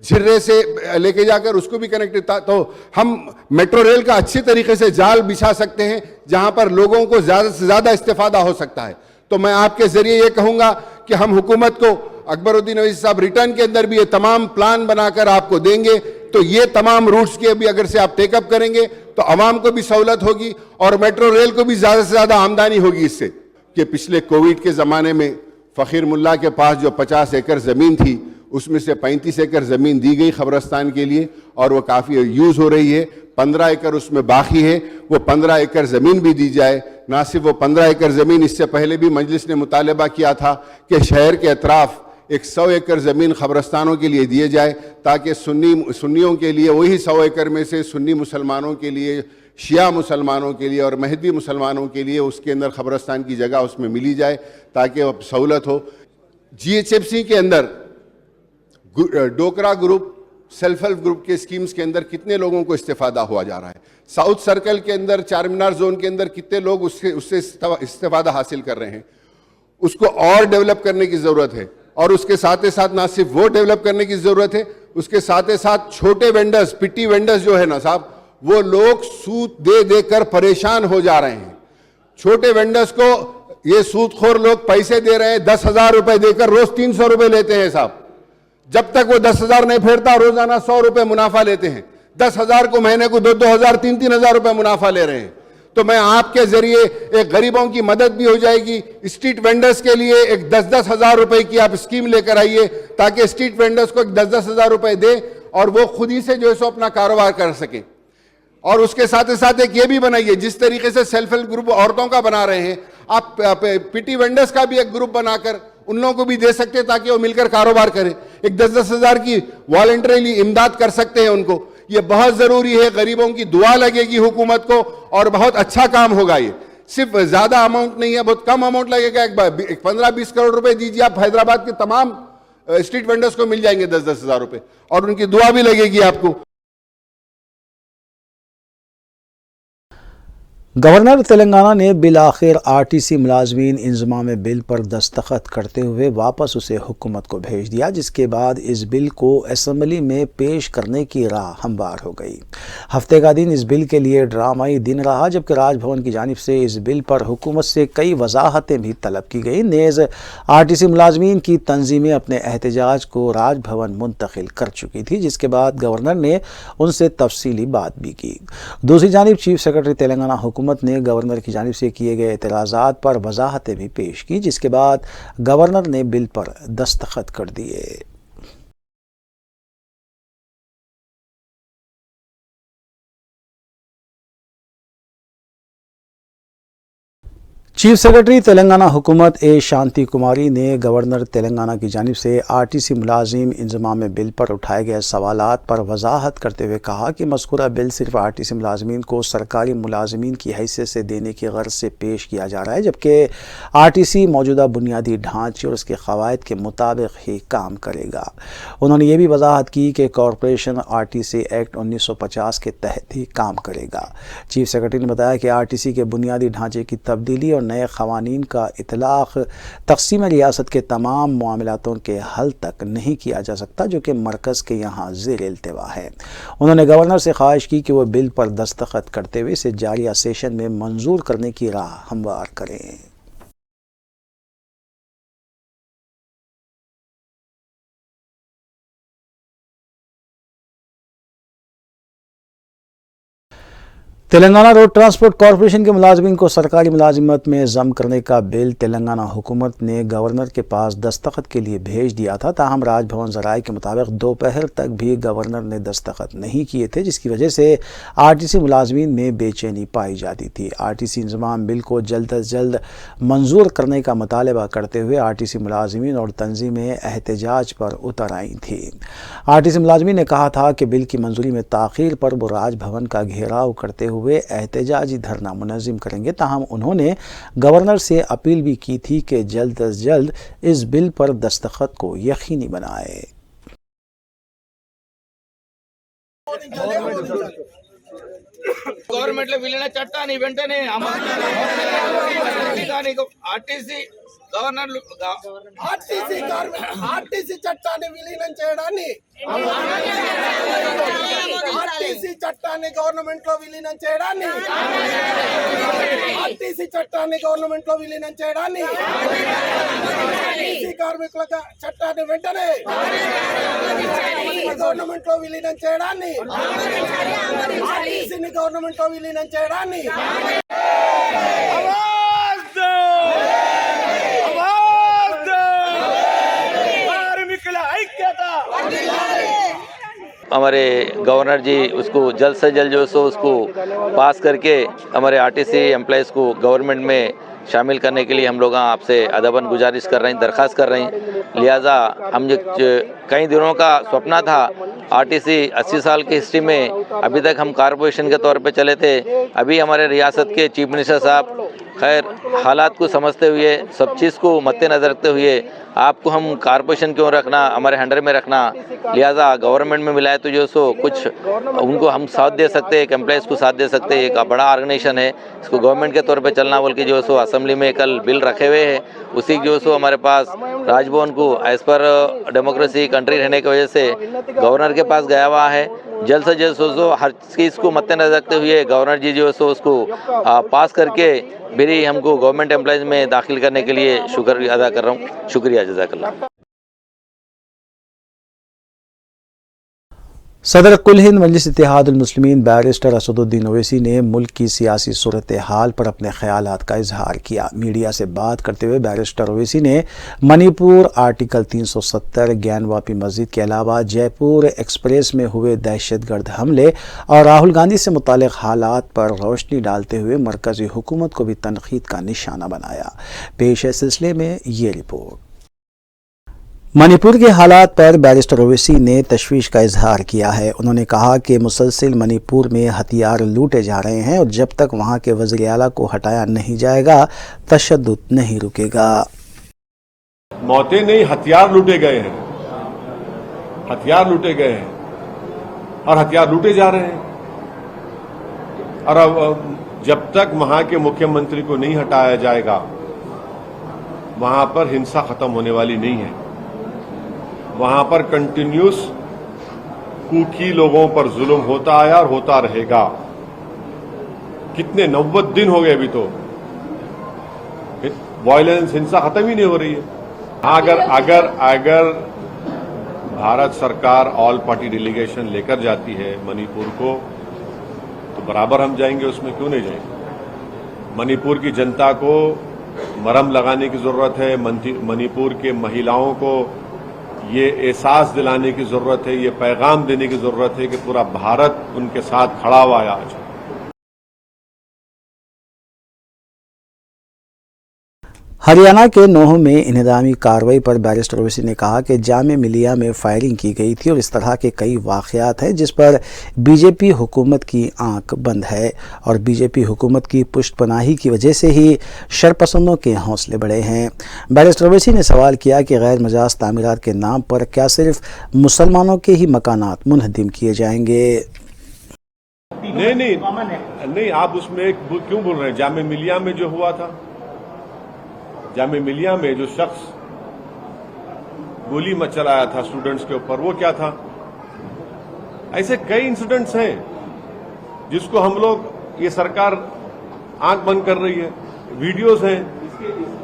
झिर्रे से लेके जाकर उसको भी कनेक्ट, तो हम मेट्रो रेल का अच्छी तरीके से जाल बिछा सकते हैं जहां पर लोगों को ज्यादा से ज्यादा इस्तेफादा हो सकता है। तो मैं आपके जरिए ये कहूंगा कि हम हुकूमत को, अकबरुद्दीन अवैसी साहब रिटर्न के अंदर भी ये तमाम प्लान बनाकर आपको देंगे, तो ये तमाम रूट्स के भी अगर से आप टेकअप करेंगे तो आवाम को भी सहूलत होगी और मेट्रो रेल को भी ज्यादा से ज्यादा आमदनी होगी इससे। कि पिछले कोविड के जमाने में फकीर मुल्ला के पास जो 50 एकड़ जमीन थी उसमें से 35 एकड़ जमीन दी गई कब्रिस्तान के लिए और वो काफी यूज हो रही है। 15 एकड़ उसमें बाकी है, वो 15 एकड़ जमीन भी दी जाए। ना सिर्फ वो 15 एकड़ जमीन, इससे पहले भी मजलिस ने मुतालबा किया था कि शहर के अतराफ एक 100 एकड़ ज़मीन ख़बरस्तानों के लिए दिए जाए ताकि सुन्नियों के लिए वही 100 एकड़ में से सुन्नी मुसलमानों के लिए, शिया मुसलमानों के लिए और महदी मुसलमानों के लिए उसके अंदर ख़बरस्तान की जगह उसमें मिली जाए ताकि वह सहूलत हो। GHFC के अंदर डोकरा ग्रुप, सेल्फ हेल्प ग्रुप के स्कीम्स के अंदर कितने लोगों को इस्तेफादा हुआ जा रहा है। साउथ सर्कल के अंदर, चार मीनार जोन के अंदर कितने लोग उससे इस्तेफादा हासिल कर रहे हैं। उसको और डेवलप करने की ज़रूरत है। और उसके साथ ही साथ ना सिर्फ वो डेवलप करने की जरूरत है, उसके साथ ही साथ छोटे वेंडर्स, पिट्टी वेंडर्स जो है ना साहब, वो लोग सूद दे देकर परेशान हो जा रहे हैं। छोटे वेंडर्स को ये सूदखोर लोग पैसे दे रहे हैं, 10,000 रुपए देकर रोज 300 रुपए लेते हैं साहब। जब तक वो 10,000 नहीं फेरता रोजाना 100 रुपए मुनाफा लेते हैं। 10,000 को महीने को 2,000, 3,000 रुपए मुनाफा ले रहे हैं। तो मैं आपके जरिए एक गरीबों की मदद भी हो जाएगी। स्ट्रीट वेंडर्स के लिए एक 10-10 हजार रुपए की आप स्कीम लेकर आइए, ताकि स्ट्रीट वेंडर्स को 10-10 हजार रुपए दे और वो खुद ही से जो है सो अपना कारोबार कर सके। और उसके साथ ही साथ एक ये भी बनाइए, जिस तरीके से सेल्फ हेल्प ग्रुप औरतों का बना रहे हैं, आप पीटी वेंडर्स का भी एक ग्रुप बनाकर उन लोगों को भी दे सकते हैं, ताकि वो मिलकर कारोबार करें। एक 10-10 हजार की वॉलंटरीली इमदाद कर सकते हैं उनको। ये बहुत जरूरी है, गरीबों की दुआ लगेगी हुकूमत को और बहुत अच्छा काम होगा। ये सिर्फ ज्यादा अमाउंट नहीं है, बहुत कम अमाउंट लगेगा। एक 15-20 करोड़ रुपए दीजिए आप, हैदराबाद के तमाम स्ट्रीट वेंडर्स को मिल जाएंगे 10-10 हजार रुपए, और उनकी दुआ भी लगेगी आपको। गवर्नर तेलंगाना ने बिल आखिर आरटीसी मुलाजमीन इंजमाम बिल पर दस्तखत करते हुए वापस उसे हुकूमत को भेज दिया, जिसके बाद इस बिल को असम्बली में पेश करने की राह हमवार हो गई। हफ्ते का दिन इस बिल के लिए ड्रामाई दिन रहा, जबकि राजभवन की जानिब से इस बिल पर हुकूमत से कई वजाहतें भी तलब की गई। नेज़ आरटीसी मुलाजमीन की तंजीमें अपने एहतजाज को राजभवन मुंतकिल कर चुकी थी, जिसके बाद गवर्नर ने उनसे तफसीली बात भी की। दूसरी जानिब चीफ सेक्रेटरी तेलंगाना हुकूमत ने गवर्नर की जानिब से किए गए एतराज़ात पर वजाहतें भी पेश की, जिसके बाद गवर्नर ने बिल पर दस्तखत कर दिए। चीफ सेक्रेटरी तेलंगाना हुकूमत ए शांति कुमारी ने गवर्नर तेलंगाना की जानिब से आरटीसी मुलाजिम इंजमाम बिल पर उठाए गए सवालात पर वजाहत करते हुए कहा कि मज़कूरा बिल सिर्फ आरटीसी मुलाजमीन को सरकारी मुलाजमीन की हैसियत से देने की गर्ज से पेश किया जा रहा है, जबकि आरटीसी मौजूदा बुनियादी ढांचे और उसके क़वायद के मुताबिक ही काम करेगा। उन्होंने ये भी वजाहत की कि कॉरपोरेशन आरटीसी एक्ट 1950 के तहत ही काम करेगा। चीफ सेक्रेटरी ने बताया कि आरटीसी के बुनियादी ढांचे की तब्दीली और नए क़वानीन का इतलाक़ तक़सीम रियासत के तमाम मामलातों के हल तक नहीं किया जा सकता, जो कि मरकज़ के यहाँ ज़ेर इल्तिवा है। उन्होंने गवर्नर से ख्वाहिश की कि वह बिल पर दस्तखत करते हुए इसे जारिया सेशन में मंजूर करने की राह हमवार करें। तेलंगाना रोड ट्रांसपोर्ट कॉरपोरेशन के मुलाजमीन को सरकारी मुलाजिमत में ज़म करने का बिल तेलंगाना हुकूमत ने गवर्नर के पास दस्तखत के लिए भेज दिया था। ताहम राजभवन ज़राए के मुताबिक दोपहर तक भी गवर्नर ने दस्तखत नहीं किए थे, जिसकी वजह से आरटीसी मुलाजमीन में बेचैनी पाई जाती थी। आरटीसी इंजमाम बिल को जल्द अज जल्द मंजूर करने का मुतालबा करते हुए आरटीसी मुलाजमीन और तंजीमें एहतजाज पर उतर आई थी। आरटीसी मुलाजमीन ने कहा था कि बिल की मंजूरी में ताख़ीर पर वो राजभवन का घेराव करते हुए एहतजाजी धरना मुनज़्ज़म करेंगे। ताहम उन्होंने गवर्नर से अपील भी की थी कि जल्द अज जल्द इस बिल पर दस्तखत को यकीनी बनाए। గవర్నమెంట్ లో విలీన చట్టాన్ని వెంటనే ఆర్టీసీ గవర్నర్లు ఆర్టీసీ చట్టాన్ని విలీనం చేయడాన్ని ఆర్టీసీ చట్టాన్ని గవర్నమెంట్ లో విలీనం చేయడాన్ని ఆర్టీసీ చట్టాన్ని గవర్నమెంట్ లో విలీనం చేయడాన్ని ఆర్టీసీ కార్మికుల చట్టాన్ని వెంటనే గవర్నమెంట్ లో విలీనం చేయడాన్ని ఆర్టీసీని గవర్నమెంట్ లో విలీనం చేయడాన్ని हमारे गवर्नर जी उसको जल्द से जल्द जो सो उसको पास करके हमारे आरटीसी एम्प्लॉयज़ को गवर्नमेंट में शामिल करने के लिए हम लोग आपसे अदबन गुजारिश कर रहे हैं, दरख्वास्त कर रहे हैं। लिहाजा हम जो कई दिनों का सपना था, आरटीसी 80 साल की हिस्ट्री में अभी तक हम कॉरपोरेशन के तौर पे चले थे। अभी हमारे रियासत के चीफ मिनिस्टर साहब खैर हालात को समझते हुए सब चीज़ को मद्देनजर रखते हुए आपको हम कारपोरेशन क्यों रखना, हमारे अंडर में रखना, लिहाजा गवर्नमेंट में मिला है तो जो सो कुछ उनको हम साथ दे सकते हैं, एक एम्प्लॉइज़ को साथ दे सकते हैं। एक बड़ा ऑर्गेनाइजेशन है, इसको गवर्नमेंट के तौर पे चलना बोल के जो सो असेंबली में कल बिल रखे हुए हैं, उसी जो सो हमारे पास राजभवन को एज पर डेमोक्रेसी कंट्री रहने की वजह से गवर्नर के पास गया हुआ है। जल्द से जल्द सो हर चीज़ को मद्देनजर रखते हुए गवर्नर जी जो सो उसको पास करके मेरी हमको गवर्नमेंट एम्प्लॉइज में दाखिल करने के लिए शुक्रिया अदा कर रहा हूँ। शुक्रिया, जज़ाकल्लाह। सदर कुल हिंद मजलिस इत्तेहादुल मुस्लिमीन बैरिस्टर असदुद्दीन ओवैसी ने मुल्क की सियासी सूरत हाल पर अपने ख्यालात का इजहार किया। मीडिया से बात करते हुए बैरिस्टर ओवैसी ने मणिपुर आर्टिकल 370, ज्ञानवापी मस्जिद के अलावा जयपुर एक्सप्रेस में हुए दहशतगर्द हमले और राहुल गांधी से मुताल्लिक़ हालात पर रोशनी डालते हुए मरकज़ी हुकूमत को भी तनकीद का निशाना बनाया। पेश है सिलसिले में ये रिपोर्ट। मणिपुर के हालात पर बैरिस्टर ओवैसी ने तशवीश का इजहार किया है। उन्होंने कहा कि मुसलसिल मणिपुर में हथियार लूटे जा रहे हैं और जब तक वहां के वज़ीर आला को हटाया नहीं जाएगा तशद्दुद नहीं रुकेगा। मौतें नहीं, हथियार लूटे गए हैं, हथियार लूटे गए हैं और हथियार लूटे जा रहे हैं। और अब जब तक वहां के मुख्यमंत्री को नहीं हटाया जाएगा वहां पर हिंसा खत्म होने वाली नहीं है। वहां पर कंटिन्यूस कुकी लोगों पर जुल्म होता आया और होता रहेगा। कितने 90 दिन हो गए अभी तो वायलेंस, हिंसा खत्म ही नहीं हो रही है। अगर भारत सरकार ऑल पार्टी डेलीगेशन लेकर जाती है मणिपुर को तो बराबर हम जाएंगे, उसमें क्यों नहीं जाएंगे। मणिपुर की जनता को मरहम लगाने की जरूरत है। मणिपुर के महिलाओं को ये एहसास दिलाने की जरूरत है, ये पैगाम देने की जरूरत है कि पूरा भारत उनके साथ खड़ा हुआ है आज। हरियाणा के नोह में इन्हदामी कार्रवाई पर बैरिस्टर ओवैसी ने कहा कि जामे मिलिया में फायरिंग की गई थी और इस तरह के कई वाक़यात हैं जिस पर बीजेपी हुकूमत की आंख बंद है और बीजेपी हुकूमत की पुष्टपनाही की वजह से ही शरपसंदों के हौसले बढ़े हैं। बैरिस्टर ओवैसी ने सवाल किया कि गैर मजाज तामीरात के नाम पर क्या सिर्फ मुसलमानों के ही मकानात मुनहदिम किए जाएंगे। नहीं, आप उसमें क्यों बोल रहे हैं। जामे मिलिया में जो हुआ था, जामे मिलिया में जो शख्स गोली मत चलाया था स्टूडेंट्स के ऊपर, वो क्या था। ऐसे कई इंसिडेंट्स हैं जिसको हम लोग, ये सरकार आंख बंद कर रही है। वीडियोस हैं,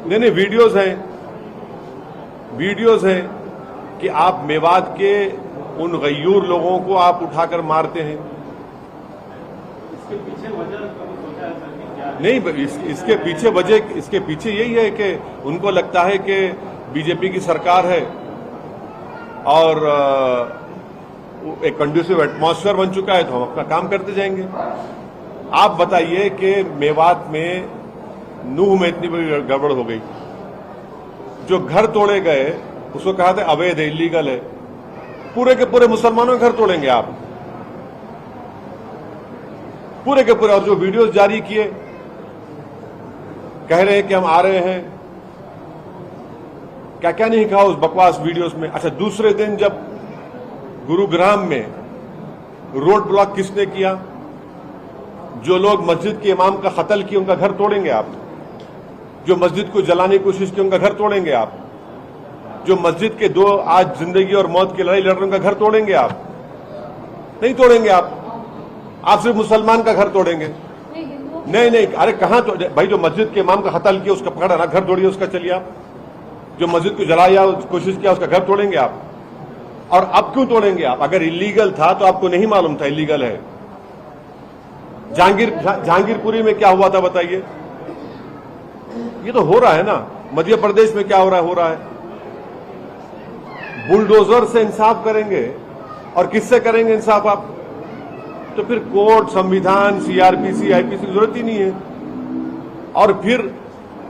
नहीं वीडियोस हैं कि आप मेवात के उन गयूर लोगों को आप उठाकर मारते हैं। नहीं, इसके पीछे यही है कि उनको लगता है कि बीजेपी की सरकार है और एक कंड्यूसिव एटमॉस्फेयर बन चुका है तो हम अपना काम करते जाएंगे। आप बताइए कि मेवात में नूह में इतनी बड़ी गड़बड़ हो गई, जो घर तोड़े गए उसको कहा था अवैध है, इलीगल है। पूरे के पूरे मुसलमानों के घर तोड़ेंगे आप, पूरे के पूरे। और जो वीडियोस जारी किए, कह रहे हैं कि हम आ रहे हैं, क्या क्या नहीं कहा उस बकवास वीडियोस में। अच्छा, दूसरे दिन जब गुरुग्राम में रोड ब्लॉक किसने किया, जो लोग मस्जिद के इमाम का कत्ल किए उनका घर तोड़ेंगे आप। जो मस्जिद को जलाने की कोशिश की उनका घर तोड़ेंगे आप। जो मस्जिद के दो आज जिंदगी और मौत की लड़ाई लड़ रहे हैं उनका घर तोड़ेंगे आप। नहीं तोड़ेंगे आप सिर्फ मुसलमान का घर तोड़ेंगे। नहीं, अरे कहां तो भाई, जो मस्जिद के इमाम का कत्ल किया उसका पकड़ा ना, घर तोड़िए उसका। चलिए आप, जो मस्जिद को जलाया कोशिश किया उसका घर तोड़ेंगे आप। और अब क्यों तोड़ेंगे आप? अगर इलीगल था तो आपको नहीं मालूम था इलीगल है। जहांगीरपुरी में क्या हुआ था बताइए। ये तो हो रहा है ना। मध्य प्रदेश में क्या हो रहा है। बुलडोजर से इंसाफ करेंगे और किससे करेंगे इंसाफ आप? तो फिर कोर्ट, संविधान, सीआरपीसी, आईपीसी की जरूरत ही नहीं है। और फिर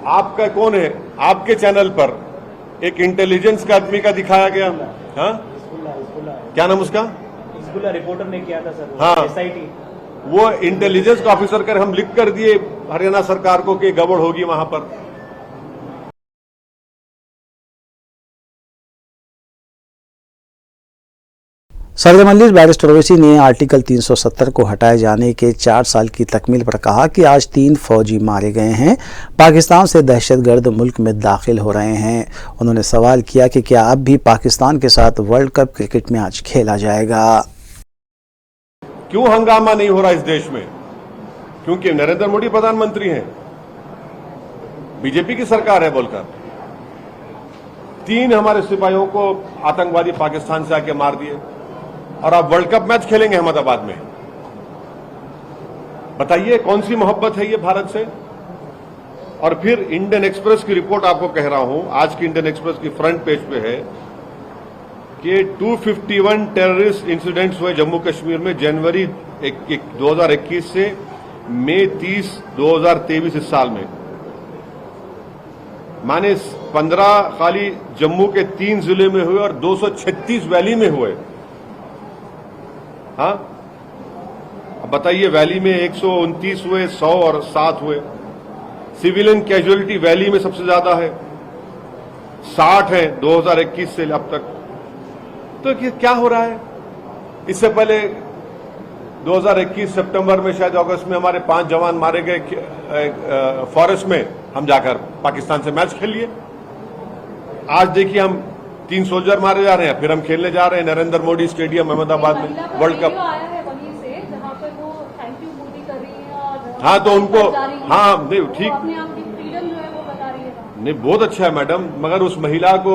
आपका कौन है, आपके चैनल पर एक इंटेलिजेंस का आदमी का दिखाया गया। हाँ, क्या नाम उसका? रिपोर्टर ने किया था सर। हाँ, वो इंटेलिजेंस का ऑफिसर कर हम लिख कर दिए हरियाणा सरकार को कि गड़बड़ होगी वहां पर। सदर मजलिस बैरिस्टर ओवैसी ने आर्टिकल 370 को हटाए जाने के 4 साल की तकमील पर कहा कि आज 3 फौजी मारे गए हैं, पाकिस्तान से दहशतगर्द मुल्क में दाखिल हो रहे हैं। उन्होंने सवाल किया कि क्या अब भी पाकिस्तान के साथ वर्ल्ड कप क्रिकेट मैच खेला जाएगा। क्यों हंगामा नहीं हो रहा इस देश में? क्योंकि नरेंद्र मोदी प्रधानमंत्री हैं, बीजेपी की सरकार है बोलकर 3 हमारे सिपाहियों को आतंकवादी पाकिस्तान से आके मार दिए और आप वर्ल्ड कप मैच खेलेंगे अहमदाबाद में। बताइए कौन सी मोहब्बत है ये भारत से? और फिर इंडियन एक्सप्रेस की रिपोर्ट आपको कह रहा हूं, आज की इंडियन एक्सप्रेस की फ्रंट पेज पे है कि 251 टेररिस्ट इंसिडेंट्स हुए जम्मू कश्मीर में जनवरी 2021 से मई 30 2023 इस साल में। माने 15 खाली जम्मू के 3 जिले में हुए और 236 वैली में हुए। हाँ, अब बताइए वैली में 129 हुए, 100 और 7 हुए। सिविलियन कैजुअलिटी वैली में सबसे ज्यादा है, 60 है 2021 से अब तक। तो ये क्या हो रहा है? इससे पहले 2021 सितंबर में शायद अगस्त में हमारे 5 जवान मारे गए फॉरेस्ट में, हम जाकर पाकिस्तान से मैच खेल लिए। आज देखिए हम 3 सोल्जर मारे जा रहे हैं, फिर हम खेलने जा रहे हैं नरेंद्र मोदी स्टेडियम अहमदाबाद में वर्ल्ड कप। हाँ तो उनको, हाँ नहीं ठीक, नहीं बहुत अच्छा है मैडम, मगर उस महिला को,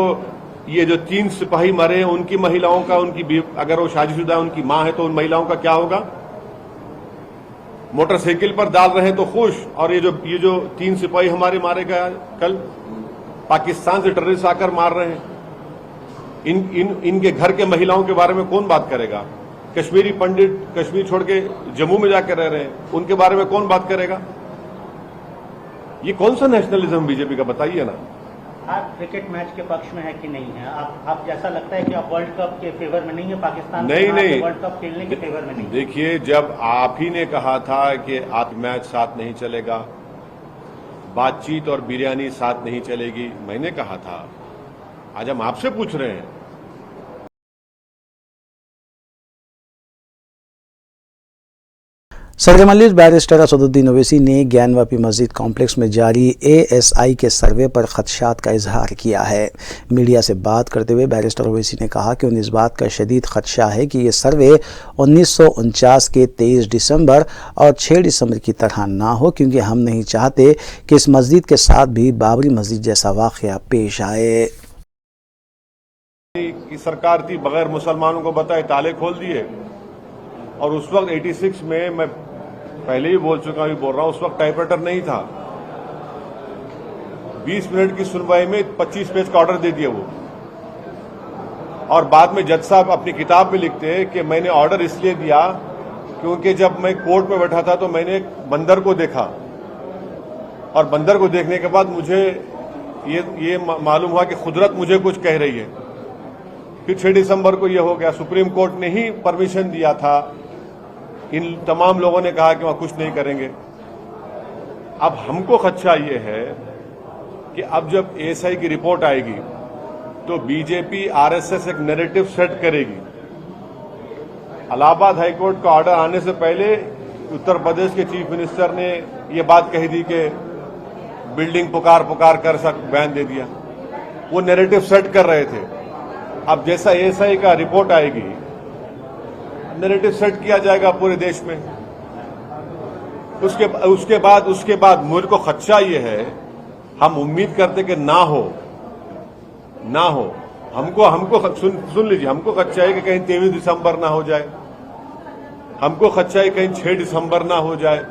ये जो 3 सिपाही मरे हैं उनकी महिलाओं का, उनकी अगर वो शादीशुदा है, उनकी मां है, तो उन महिलाओं का क्या होगा? मोटरसाइकिल पर डाल रहे हैं तो खुश, और ये जो 3 सिपाही हमारे मारे गए कल, पाकिस्तान से टेररिस्ट आकर मार रहे हैं। इनके घर के महिलाओं के बारे में कौन बात करेगा? कश्मीरी पंडित कश्मीर छोड़ के जम्मू में जाकर रह रहे हैं, उनके बारे में कौन बात करेगा? ये कौन सा नेशनलिज्म बीजेपी का, बताइए ना। आप क्रिकेट मैच के पक्ष में है कि नहीं है? आप जैसा लगता है कि आप वर्ल्ड कप के फेवर में नहीं है, पाकिस्तान नहीं वर्ल्ड कप खेलने के फेवर में नहीं। देखिए, जब आप ही ने कहा था कि आप मैच साथ नहीं चलेगा, बातचीत और बिरयानी साथ नहीं चलेगी, मैंने कहा था। आज हम आपसे पूछ रहे हैं। सदर मजलिस बैरिस्टर असदुद्दीन ओवैसी ने ज्ञानवापी मस्जिद कॉम्प्लेक्स में जारी ASI के सर्वे पर खदशात का इजहार किया है। मीडिया से बात करते हुए बैरिस्टर ओवैसी ने कहा कि उन्हें इस बात का शदीद खदशा है कि ये सर्वे 1949 के 23 दिसंबर और 6 दिसंबर की तरह ना हो, क्योंकि हम नहीं चाहते कि इस मस्जिद के साथ भी बाबरी मस्जिद जैसा वाक़या पेश आए। की सरकार थी, बगैर मुसलमानों को बताए ताले खोल दिए, और उस वक्त 86 में, मैं पहले ही बोल चुका हूं, बोल रहा हूं, उस वक्त टाइपराइटर नहीं था। 20 मिनट की सुनवाई में 25 पेज का ऑर्डर दे दिया वो, और बाद में जज साहब अपनी किताब में लिखते हैं कि मैंने ऑर्डर इसलिए दिया क्योंकि जब मैं कोर्ट में बैठा था तो मैंने एक बंदर को देखा, और बंदर को देखने के बाद मुझे ये मालूम हुआ कि कुदरत मुझे कुछ कह रही है। फिर 6 दिसंबर को यह हो गया। सुप्रीम कोर्ट ने ही परमिशन दिया था, इन तमाम लोगों ने कहा कि वहां कुछ नहीं करेंगे। अब हमको खदशा ये है कि अब जब ASI की रिपोर्ट आएगी तो बीजेपी RSS एक नैरेटिव सेट करेगी। इलाहाबाद हाईकोर्ट का ऑर्डर आने से पहले उत्तर प्रदेश के चीफ मिनिस्टर ने ये बात कही थी कि बिल्डिंग पुकार कर बयान दे दिया। वो नैरेटिव सेट कर रहे थे। अब जैसा ASI का रिपोर्ट आएगी, नैरेटिव सेट किया जाएगा पूरे देश में। उसके बाद मुझे को खदशा ये है, हम उम्मीद करते कि ना हो। हमको सुन लीजिए, हमको खदशा है कि कहीं 23 दिसंबर ना हो जाए, हमको खदशा है कहीं 6 दिसंबर ना हो जाए।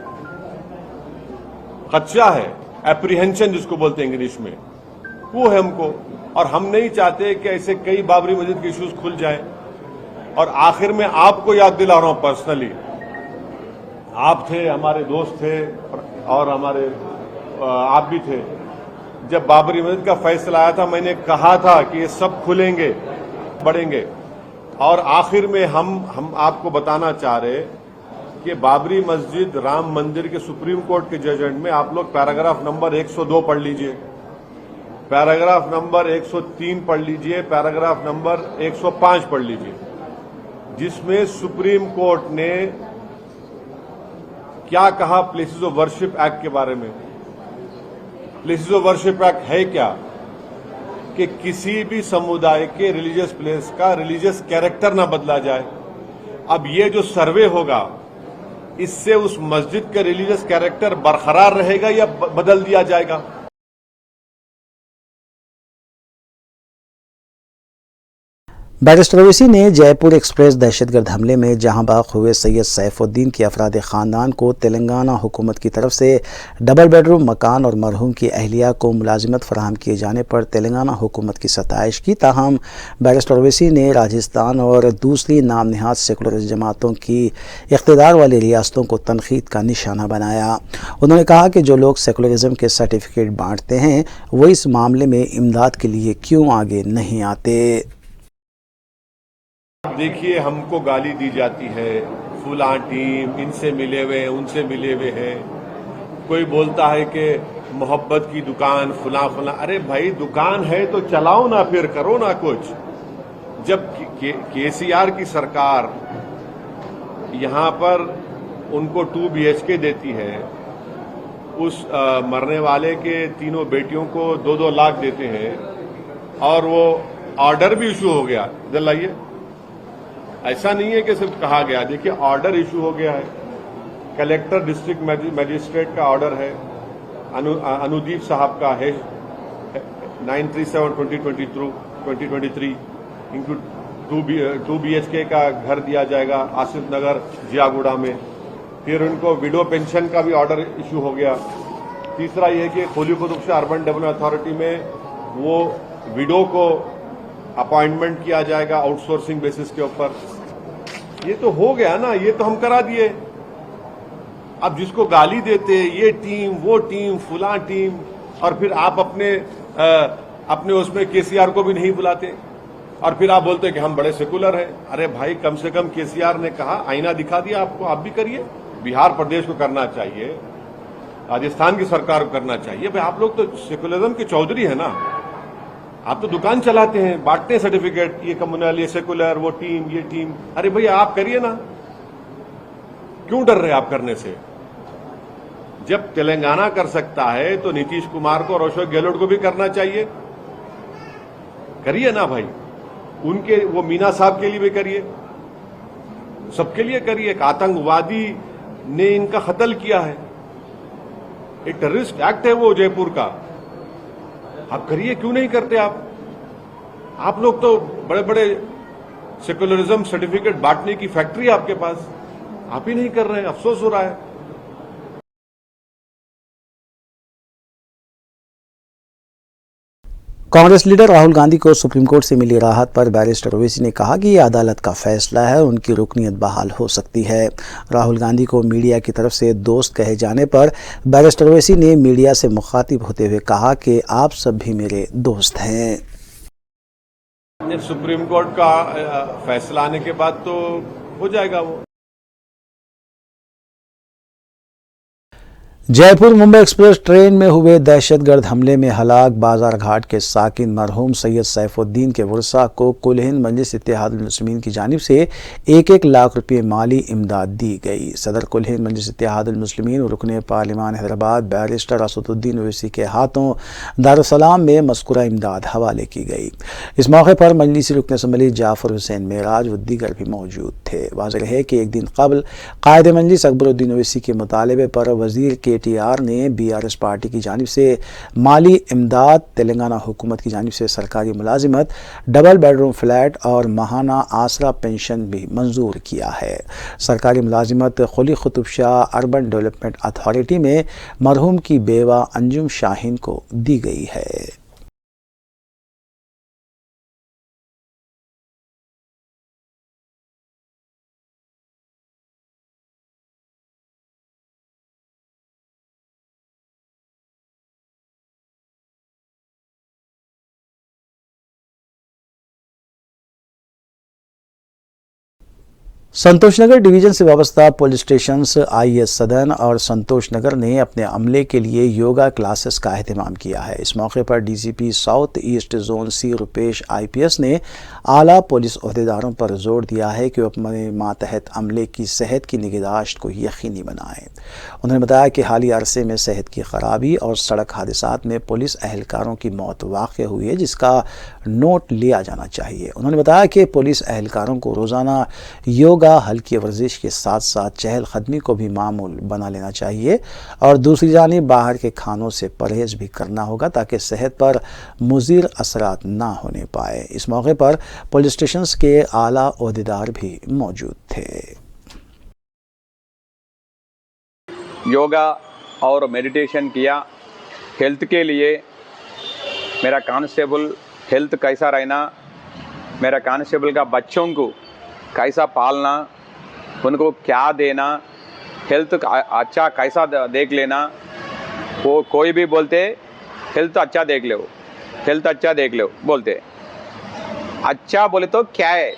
खदशा है, एप्रीहेंशन जिसको बोलते हैं इंग्लिश में, वो है हमको। और हम नहीं चाहते कि ऐसे कई बाबरी मस्जिद के इश्यूज खुल जाए। और आखिर में आपको याद दिला रहा हूं पर्सनली, आप थे, हमारे दोस्त थे, और हमारे आप भी थे। जब बाबरी मस्जिद का फैसला आया था, मैंने कहा था कि ये सब खुलेंगे, बढ़ेंगे, और आखिर में हम आपको बताना चाह रहे कि बाबरी मस्जिद राम मंदिर के सुप्रीम कोर्ट के जजमेंट में आप लोग पैराग्राफ नंबर 102 पढ़ लीजिए, पैराग्राफ नंबर 103 पढ़ लीजिए, पैराग्राफ नंबर 105 पढ़ लीजिए, जिसमें सुप्रीम कोर्ट ने क्या कहा प्लेसेस ऑफ वर्शिप एक्ट के बारे में। प्लेसेस ऑफ वर्शिप एक्ट है क्या कि किसी भी समुदाय के रिलीजियस प्लेस का रिलीजियस कैरेक्टर ना बदला जाए। अब ये जो सर्वे होगा इससे उस मस्जिद का रिलीजियस कैरेक्टर बरकरार रहेगा या बदल दिया जाएगा। बैरिस्टर ओवैसी ने जयपुर एक्सप्रेस दहशतगर्द हमले में जहां बाग हुए सैयद सैफुद्दीन के अफराद ख़ानदान को तेलंगाना हुकूमत की तरफ से डबल बेडरूम मकान और मरहूम की अहलिया को मुलाजिमत फराहम किए जाने पर तेलंगाना हुकूमत की सताइश की। ताहम बैरिस्टर ओवैसी ने राजस्थान और दूसरी नाम नहाद सेकुलर जमातों की इख्तिदार वाली रियासतों को तनकीद का निशाना बनाया। उन्होंने कहा कि जो लोग सेकुलरिज्म के सर्टिफिकेट बांटते हैं वो इस मामले में इमदाद के लिए क्यों आगे नहीं आते। देखिए, हमको गाली दी जाती है, फुला टीम इनसे मिले हुए हैं, उनसे मिले हुए हैं। कोई बोलता है कि मोहब्बत की दुकान फुला फुला। अरे भाई, दुकान है तो चलाओ ना, फिर करो ना कुछ। जब केसीआर की सरकार यहां पर उनको 2 BHK देती है, उस मरने वाले के तीनों बेटियों को 2-2 लाख देते हैं और वो ऑर्डर भी इशू हो गया। इधर लाइए, ऐसा नहीं है कि सिर्फ कहा गया, देखिए ऑर्डर इशू हो गया है। कलेक्टर डिस्ट्रिक्ट मजिस्ट्रेट का ऑर्डर है, अनुदीप साहब का है 937/2023 इनको 2 BHK का घर दिया जाएगा आसिफ नगर जियागुड़ा में। फिर उनको विडो पेंशन का भी ऑर्डर इशू हो गया। तीसरा यह कि खोली Qutub Shah urban development authority में वो विडो को अपॉइंटमेंट किया जाएगा आउटसोर्सिंग बेसिस के ऊपर। ये तो हो गया ना, ये तो हम करा दिए। अब जिसको गाली देते ये टीम वो टीम फुला टीम, और फिर आप अपने उसमें केसीआर को भी नहीं बुलाते और फिर आप बोलते कि हम बड़े सेकुलर हैं। अरे भाई, कम से कम केसीआर ने कहा, आईना दिखा दिया आपको, आप भी करिए। बिहार प्रदेश को करना चाहिए, राजस्थान की सरकार को करना चाहिए। भाई, आप लोग तो सेकुलरिज्म के चौधरी है ना, आप तो दुकान चलाते हैं, बांटते हैं सर्टिफिकेट, ये कम्युनल, ये सेकुलर, वो टीम, ये टीम। अरे भैया, आप करिए ना, क्यों डर रहे आप करने से? जब तेलंगाना कर सकता है तो नीतीश कुमार को और अशोक गहलोत को भी करना चाहिए। करिए ना भाई, उनके वो मीना साहब के लिए भी करिए, सबके लिए करिए। एक आतंकवादी ने इनका कत्ल किया है, एक टेररिस्ट एक्ट है वो जयपुर का। आप करिए, क्यों नहीं करते आप लोग तो बड़े बड़े सेकुलरिज्म सर्टिफिकेट बांटने की फैक्ट्री है आपके पास, आप ही नहीं कर रहे हैं। अफसोस हो रहा है। कांग्रेस लीडर राहुल गांधी को सुप्रीम कोर्ट से मिली राहत पर बैरिस्टर ओवैसी ने कहा कि यह अदालत का फैसला है, उनकी रुकनीत बहाल हो सकती है। राहुल गांधी को मीडिया की तरफ से दोस्त कहे जाने पर बैरिस्टर ओवैसी ने मीडिया से मुखातिब होते हुए कहा कि आप सब भी मेरे दोस्त हैं। सुप्रीम कोर्ट का फैसला आने के बाद तो हो जाएगा वो। जयपुर मुंबई एक्सप्रेस ट्रेन में हुए दहशतगर्द हमले में हलाक बाजार घाट के साकिन मरहूम सैयद सैफुद्दीन के वर्सा को कुल हिंद मजलिस इत्तेहादुल मुस्लिमीन की जानिब से 1-1 लाख रुपये माली इमदाद दी गई। सदर कुल हिंद मजलिस इत्तेहादुल मुस्लिमीन और रुकन पार्लिमान हैदराबाद बैरिस्टर असदुद्दीन ओवैसी के हाथों दारुस्सलाम में मज़कूरा इमदाद हवाले की गई। इस मौके पर मजलिसी रुकन असम्बली जाफर हुसैन मेराज व दीगर भी मौजूद थे। वाज़ेह है कि एक दिन कबल कायद मजलिस अकबरुद्दीन ओवैसी के मुतालबे पर वज़ीर KTR ने BRS पार्टी की जानिब से माली इमदाद, तेलंगाना हुकूमत की जानिब से सरकारी मुलाजिमत, डबल बेडरूम फ्लैट और माहाना आसरा पेंशन भी मंजूर किया है। सरकारी मुलाजिमत खोली Qutub Shah urban development authority में मरहूम की बेवा अंजुम शाहीन को दी गई है। संतोषनगर डिवीजन से वाबस्ता पुलिस स्टेशन आईएस सदन और संतोषनगर ने अपने अमले के लिए योगा क्लासेस का अहतमाम किया है। इस मौके पर डीसीपी साउथ ईस्ट जोन सी रुपेश आईपीएस ने आला पुलिस ओहदेदारों पर जोर दिया है कि वो अपने मातहत अमले की सेहत की निगहदाश्त को यकीनी बनाएं। उन्होंने बताया कि हालिया अरसे में सेहत की खराबी और सड़क हादसात में पुलिस अहलकारों की मौत वाक़ हुई है, जिसका नोट लिया जाना चाहिए। उन्होंने बताया कि पुलिस अहलकारों को रोज़ाना योगा, हल्की वर्जिश के साथ साथ चहल कदमी को भी मामूल बना लेना चाहिए और दूसरी जानिब बाहर के खानों से परहेज भी करना होगा ताकि सेहत पर मुज़िर असरात ना होने पाए। इस मौके पर पुलिस स्टेशन के आला ओहदेदार भी मौजूद थे। योगा और मेडिटेशन किया हेल्थ के लिए। मेरा कांस्टेबल हेल्थ कैसा रहना, मेरा कांस्टेबल का बच्चों को कैसा पालना, उनको क्या देना, हेल्थ अच्छा कैसा देख लेना। वो कोई भी बोलते हेल्थ अच्छा देख लो, हेल्थ अच्छा देख लो बोलते। अच्छा बोले तो क्या है,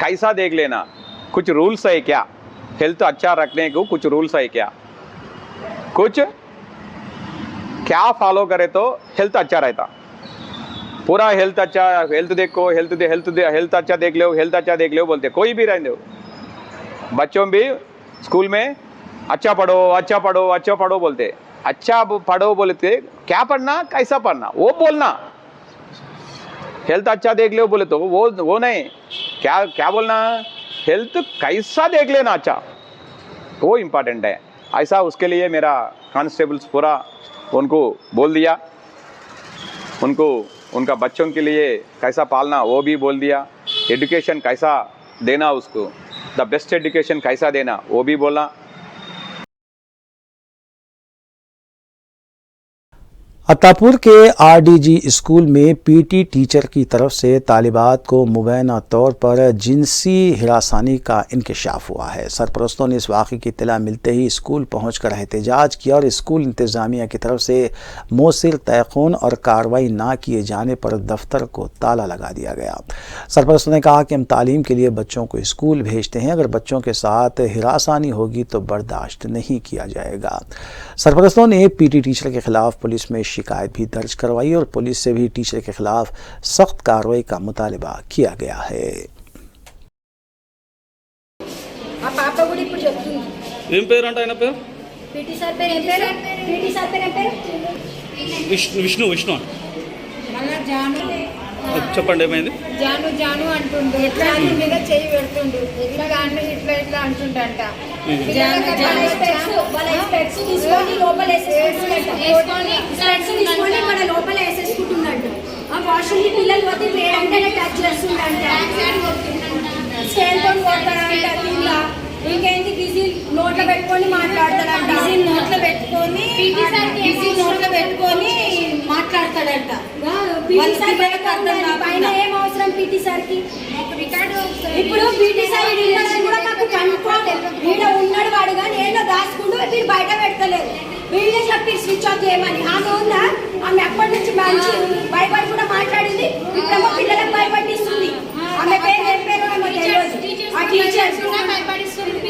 कैसा देख लेना, कुछ रूल्स है क्या? हेल्थ अच्छा रखने को कुछ रूल्स है क्या? कुछ क्या फॉलो करे तो हेल्थ अच्छा रहता। पूरा हेल्थ अच्छा, हेल्थ देखो, हेल्थ अच्छा देख लो, हेल्थ अच्छा देख लो बोलते। कोई भी रहने दो, बच्चों भी स्कूल में अच्छा पढ़ो, अच्छा पढ़ो, अच्छा पढ़ो बोलते। अच्छा पढ़ो बोलते, क्या पढ़ना, कैसा पढ़ना वो बोलना। हेल्थ अच्छा देख लो बोले तो वो नहीं, क्या क्या बोलना, हेल्थ कैसा देख लेना अच्छा, वो इम्पोर्टेंट है। ऐसा उसके लिए मेरा कांस्टेबल्स पूरा उनको बोल दिया। उनको उनका बच्चों के लिए कैसा पालना वो भी बोल दिया। एजुकेशन कैसा देना, उसको द बेस्ट एजुकेशन कैसा देना वो भी बोला। अत्तापुर के आरडीजी स्कूल में पीटी टीचर की तरफ से तालिबात को मुबैना तौर पर जिनसी हिरासानी का इंकशाफ हुआ है। सरपरस्तों ने इस वाक़े की इत्तला मिलते ही स्कूल पहुंचकर एहतजाज किया और स्कूल इंतज़ामिया की तरफ से मौसिर तयक़ून और कार्रवाई ना किए जाने पर दफ्तर को ताला लगा दिया गया। सरपरस्तों ने कहा कि हम तालीम के लिए बच्चों को स्कूल भेजते हैं, अगर बच्चों के साथ हिरासानी होगी तो बर्दाश्त नहीं किया जाएगा। सरपरस्तों ने पीटी टीचर के खिलाफ पुलिस में शिकायत भी दर्ज करवाई और पुलिस से भी टीचर के खिलाफ सख्त कार्रवाई का मुतालिबा किया गया है। చెప్పండి ఏమైంది? జాను జాను అంటుండు, ఎట్లా మీద చెయ్యి పెడుతుండు, ఎట్లా గాను ఇట్లా ఇట్లా అంటుండంట. తీసుకొని లోపల వేసేసుకుంటున్నాడు. ఆ వాష్రూమ్ పిల్లలు పోతే వేడంటేనే టచ్ చేస్తుండంట, స్కేల్ తో కొడతాడంట కింద. ఇంకేంటి బిజీ నోట్లో పెట్టుకొని మాట్లాడతాడంట, నోట్లో పెట్టుకొని మాట్లాడతాడంట. పైన ఏం అవసరం పీటీ సార్ కి? ఇప్పుడు పీటీ సార్ కూడా మాకు కన్ఫర్మ్ వీడ ఉన్నాడు వాడు, కానీ ఏదో దాచుకుంటూ మీరు బయట పెడతలేదు. వీళ్ళే చెప్పి స్విచ్ ఆఫ్ చేయమని. ఆమె ఉందా, ఆమె ఎప్పటి నుంచి మంచి భయపడి కూడా మాట్లాడింది, ఇప్పుడేమో పిల్లలకు భయపడిస్తుంది. ఆమె పేరు ఏం పేరు ఏమో తెలియదు. ఆ టీచర్స్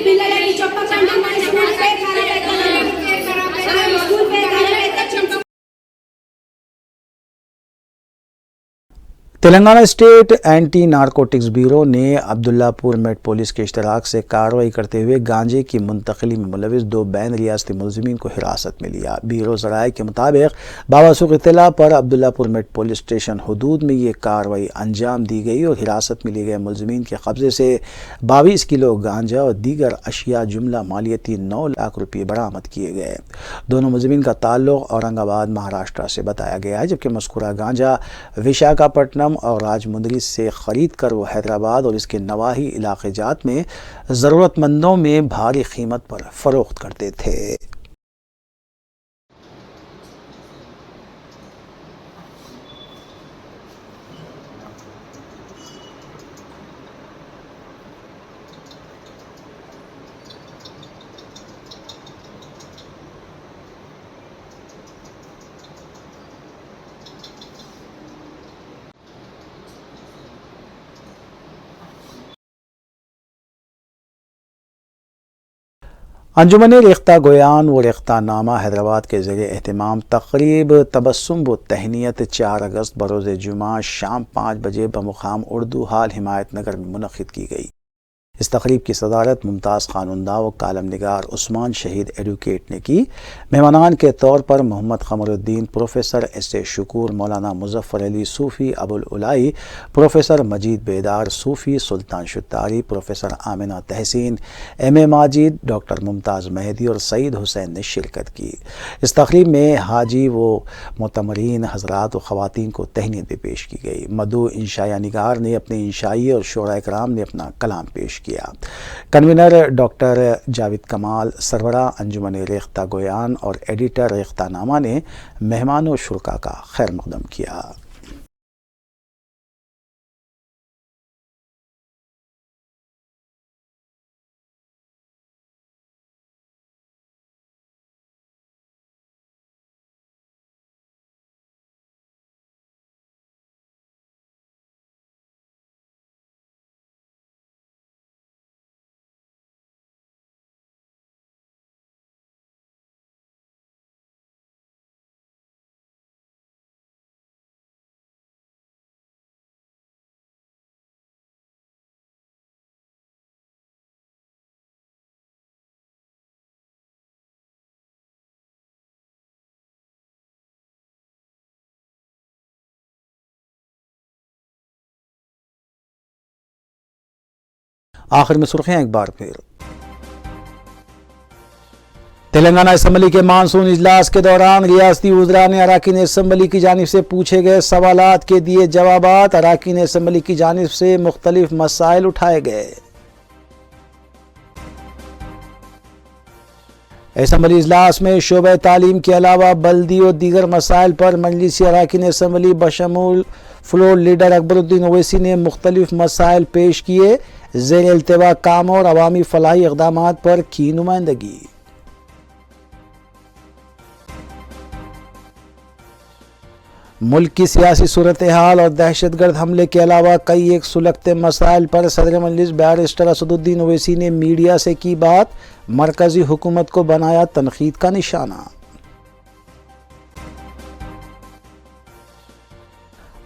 పిల్లలకి చెప్పకండి, మన స్కూల్ పేరు ఖరాబ్ అవుతుంది, స్కూల్ పేరు ఖరాబ్ అయితే Telangana state anti narcotics bureau ने अब्दुल्लापुर मेट पुलिस के इश्तराक से कार्रवाई करते हुए गांजे की मुंतकली में मुलविस 2 बैन रियासती मुलजिमीन को हिरासत में लिया। ब्यूरो ज़राए के मुताबिक बावसूख इत्तला पर अब्दुल्लापुर मेट पुलिस स्टेशन हदूद में ये कार्रवाई अंजाम दी गई और हिरासत में लिए गए मुलजिमीन के कब्जे से 22 किलो गांजा और दीगर अशिया जुमला मालियती 9 लाख रुपये बरामद किए गए। दोनों मुलजिमीन का ताल्लुक औरंगाबाद महाराष्ट्र से बताया गया है, जबकि मज़कूरा गांजा विशाखापट्टनम और राजमुंदरी से ख़रीद कर वो हैदराबाद और इसके नवाही इलाके जात में ज़रूरतमंदों में भारी कीमत पर फ़रोख्त करते थे। अंजुमन रेख्ता गोयान व रेख्ता नामा हैदराबाद के ज़रिए एहतमाम तकरीब तबस्सुम व तहनीत 4 अगस्त बरोज़ जुमा शाम 5 बजे बमुकाम उर्दू हाल हिमायत नगर में मुनक़िद की गई। इस तकरीब की सदारत मुमताज़ ख़ानुंदा व कालम निगार उस्मान शहीद एडवोकेट ने की। मेहमानान के तौर पर मोहम्मद क़मरुद्दीन, प्रोफेसर एस.ए. शुकूर, मौलाना मुज़फ़्फ़र अली सूफ़ी अबुल उलाई, प्रोफेसर मजीद बेदार सूफ़ी, सुल्तान शुत्तारी, प्रोफेसर आमिना तहसीन, M.A. माजिद, डॉक्टर मुमताज़ मेहदी और सईद हुसैन ने शिरकत की। इस तकरीब में हाजी व मोतमरीन हज़रात व ख़वातीन को तहनीत भी पेश की गई। मदू इंशाया निगार ने अपने इंशाई और शोरा इकराम ने अपना कलाम पेश किया। कन्वीनर डॉक्टर जावेद कमाल सरवरा अंजुमन रेख्ता गोयान और एडिटर रेख्ता नामा ने मेहमान और शुरका का खैर मकदम किया। आखिर में सुर्खियां एक बार फिर। तेलंगाना असम्बली के मानसून इजलास के दौरान रियासती वज़रा ने अराकीन असम्बली की जानिब से पूछे गए सवालात के दिए जवाबात। अराकीन असम्बली की जानिब से मुख्तलिफ मसाइल उठाए गए। असम्बली इजलास में शोबे तालीम के अलावा बल्दी और दीगर मसाइल पर मजलिसी अराकीन असम्बली बशमूल फ्लोर लीडर अकबरुद्दीन ओवैसी ने मुख्तलिफ मसाइल पेश किए। ज़ेर इल्तिवा काम और अवामी फलाही इक़दामात पर की नुमाइंदगी। मुल्क की सियासी सूरत हाल और दहशतगर्द हमले के अलावा कई एक सुलगते मसाइल पर सदर मजलिस बैरिस्टर असदुद्दीन ओवैसी ने मीडिया से की बात। मरकजी हुकूमत को बनाया तनकीद का निशाना।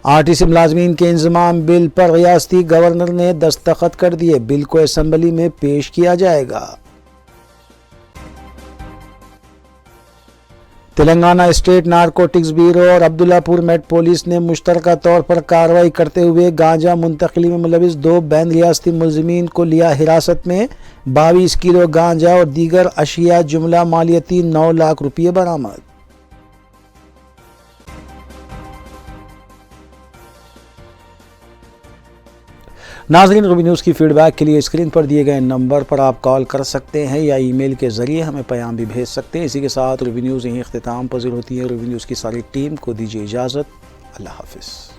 RTC मुलाजमीन के इंजमाम बिल पर रियासती गवर्नर ने दस्तखत कर दिए। बिल को असम्बली में पेश किया जाएगा। तेलंगाना स्टेट नारकोटिक्स ब्यूरो और अब्दुल्लापुर मेट पुलिस ने मुश्तरका तौर पर कार्रवाई करते हुए गांजा मुंतकिली में मुलविस 2 बैन रियासती मुलजिमीन को लिया हिरासत में। 22 किलो गांजा और दीगर अशिया जुमला मालियती 9 लाख रुपये बरामद। नाज़रीन, रूबी न्यूज़ की फीडबैक के लिए स्क्रीन पर दिए गए नंबर पर आप कॉल कर सकते हैं या ईमेल के ज़रिए हमें पैगाम भी भेज सकते हैं। इसी के साथ रूबी न्यूज़ यहीं इख्तिताम पज़ीर होती है। रूबी न्यूज़ की सारी टीम को दीजिए इजाज़त। अल्लाह हाफ़िज़।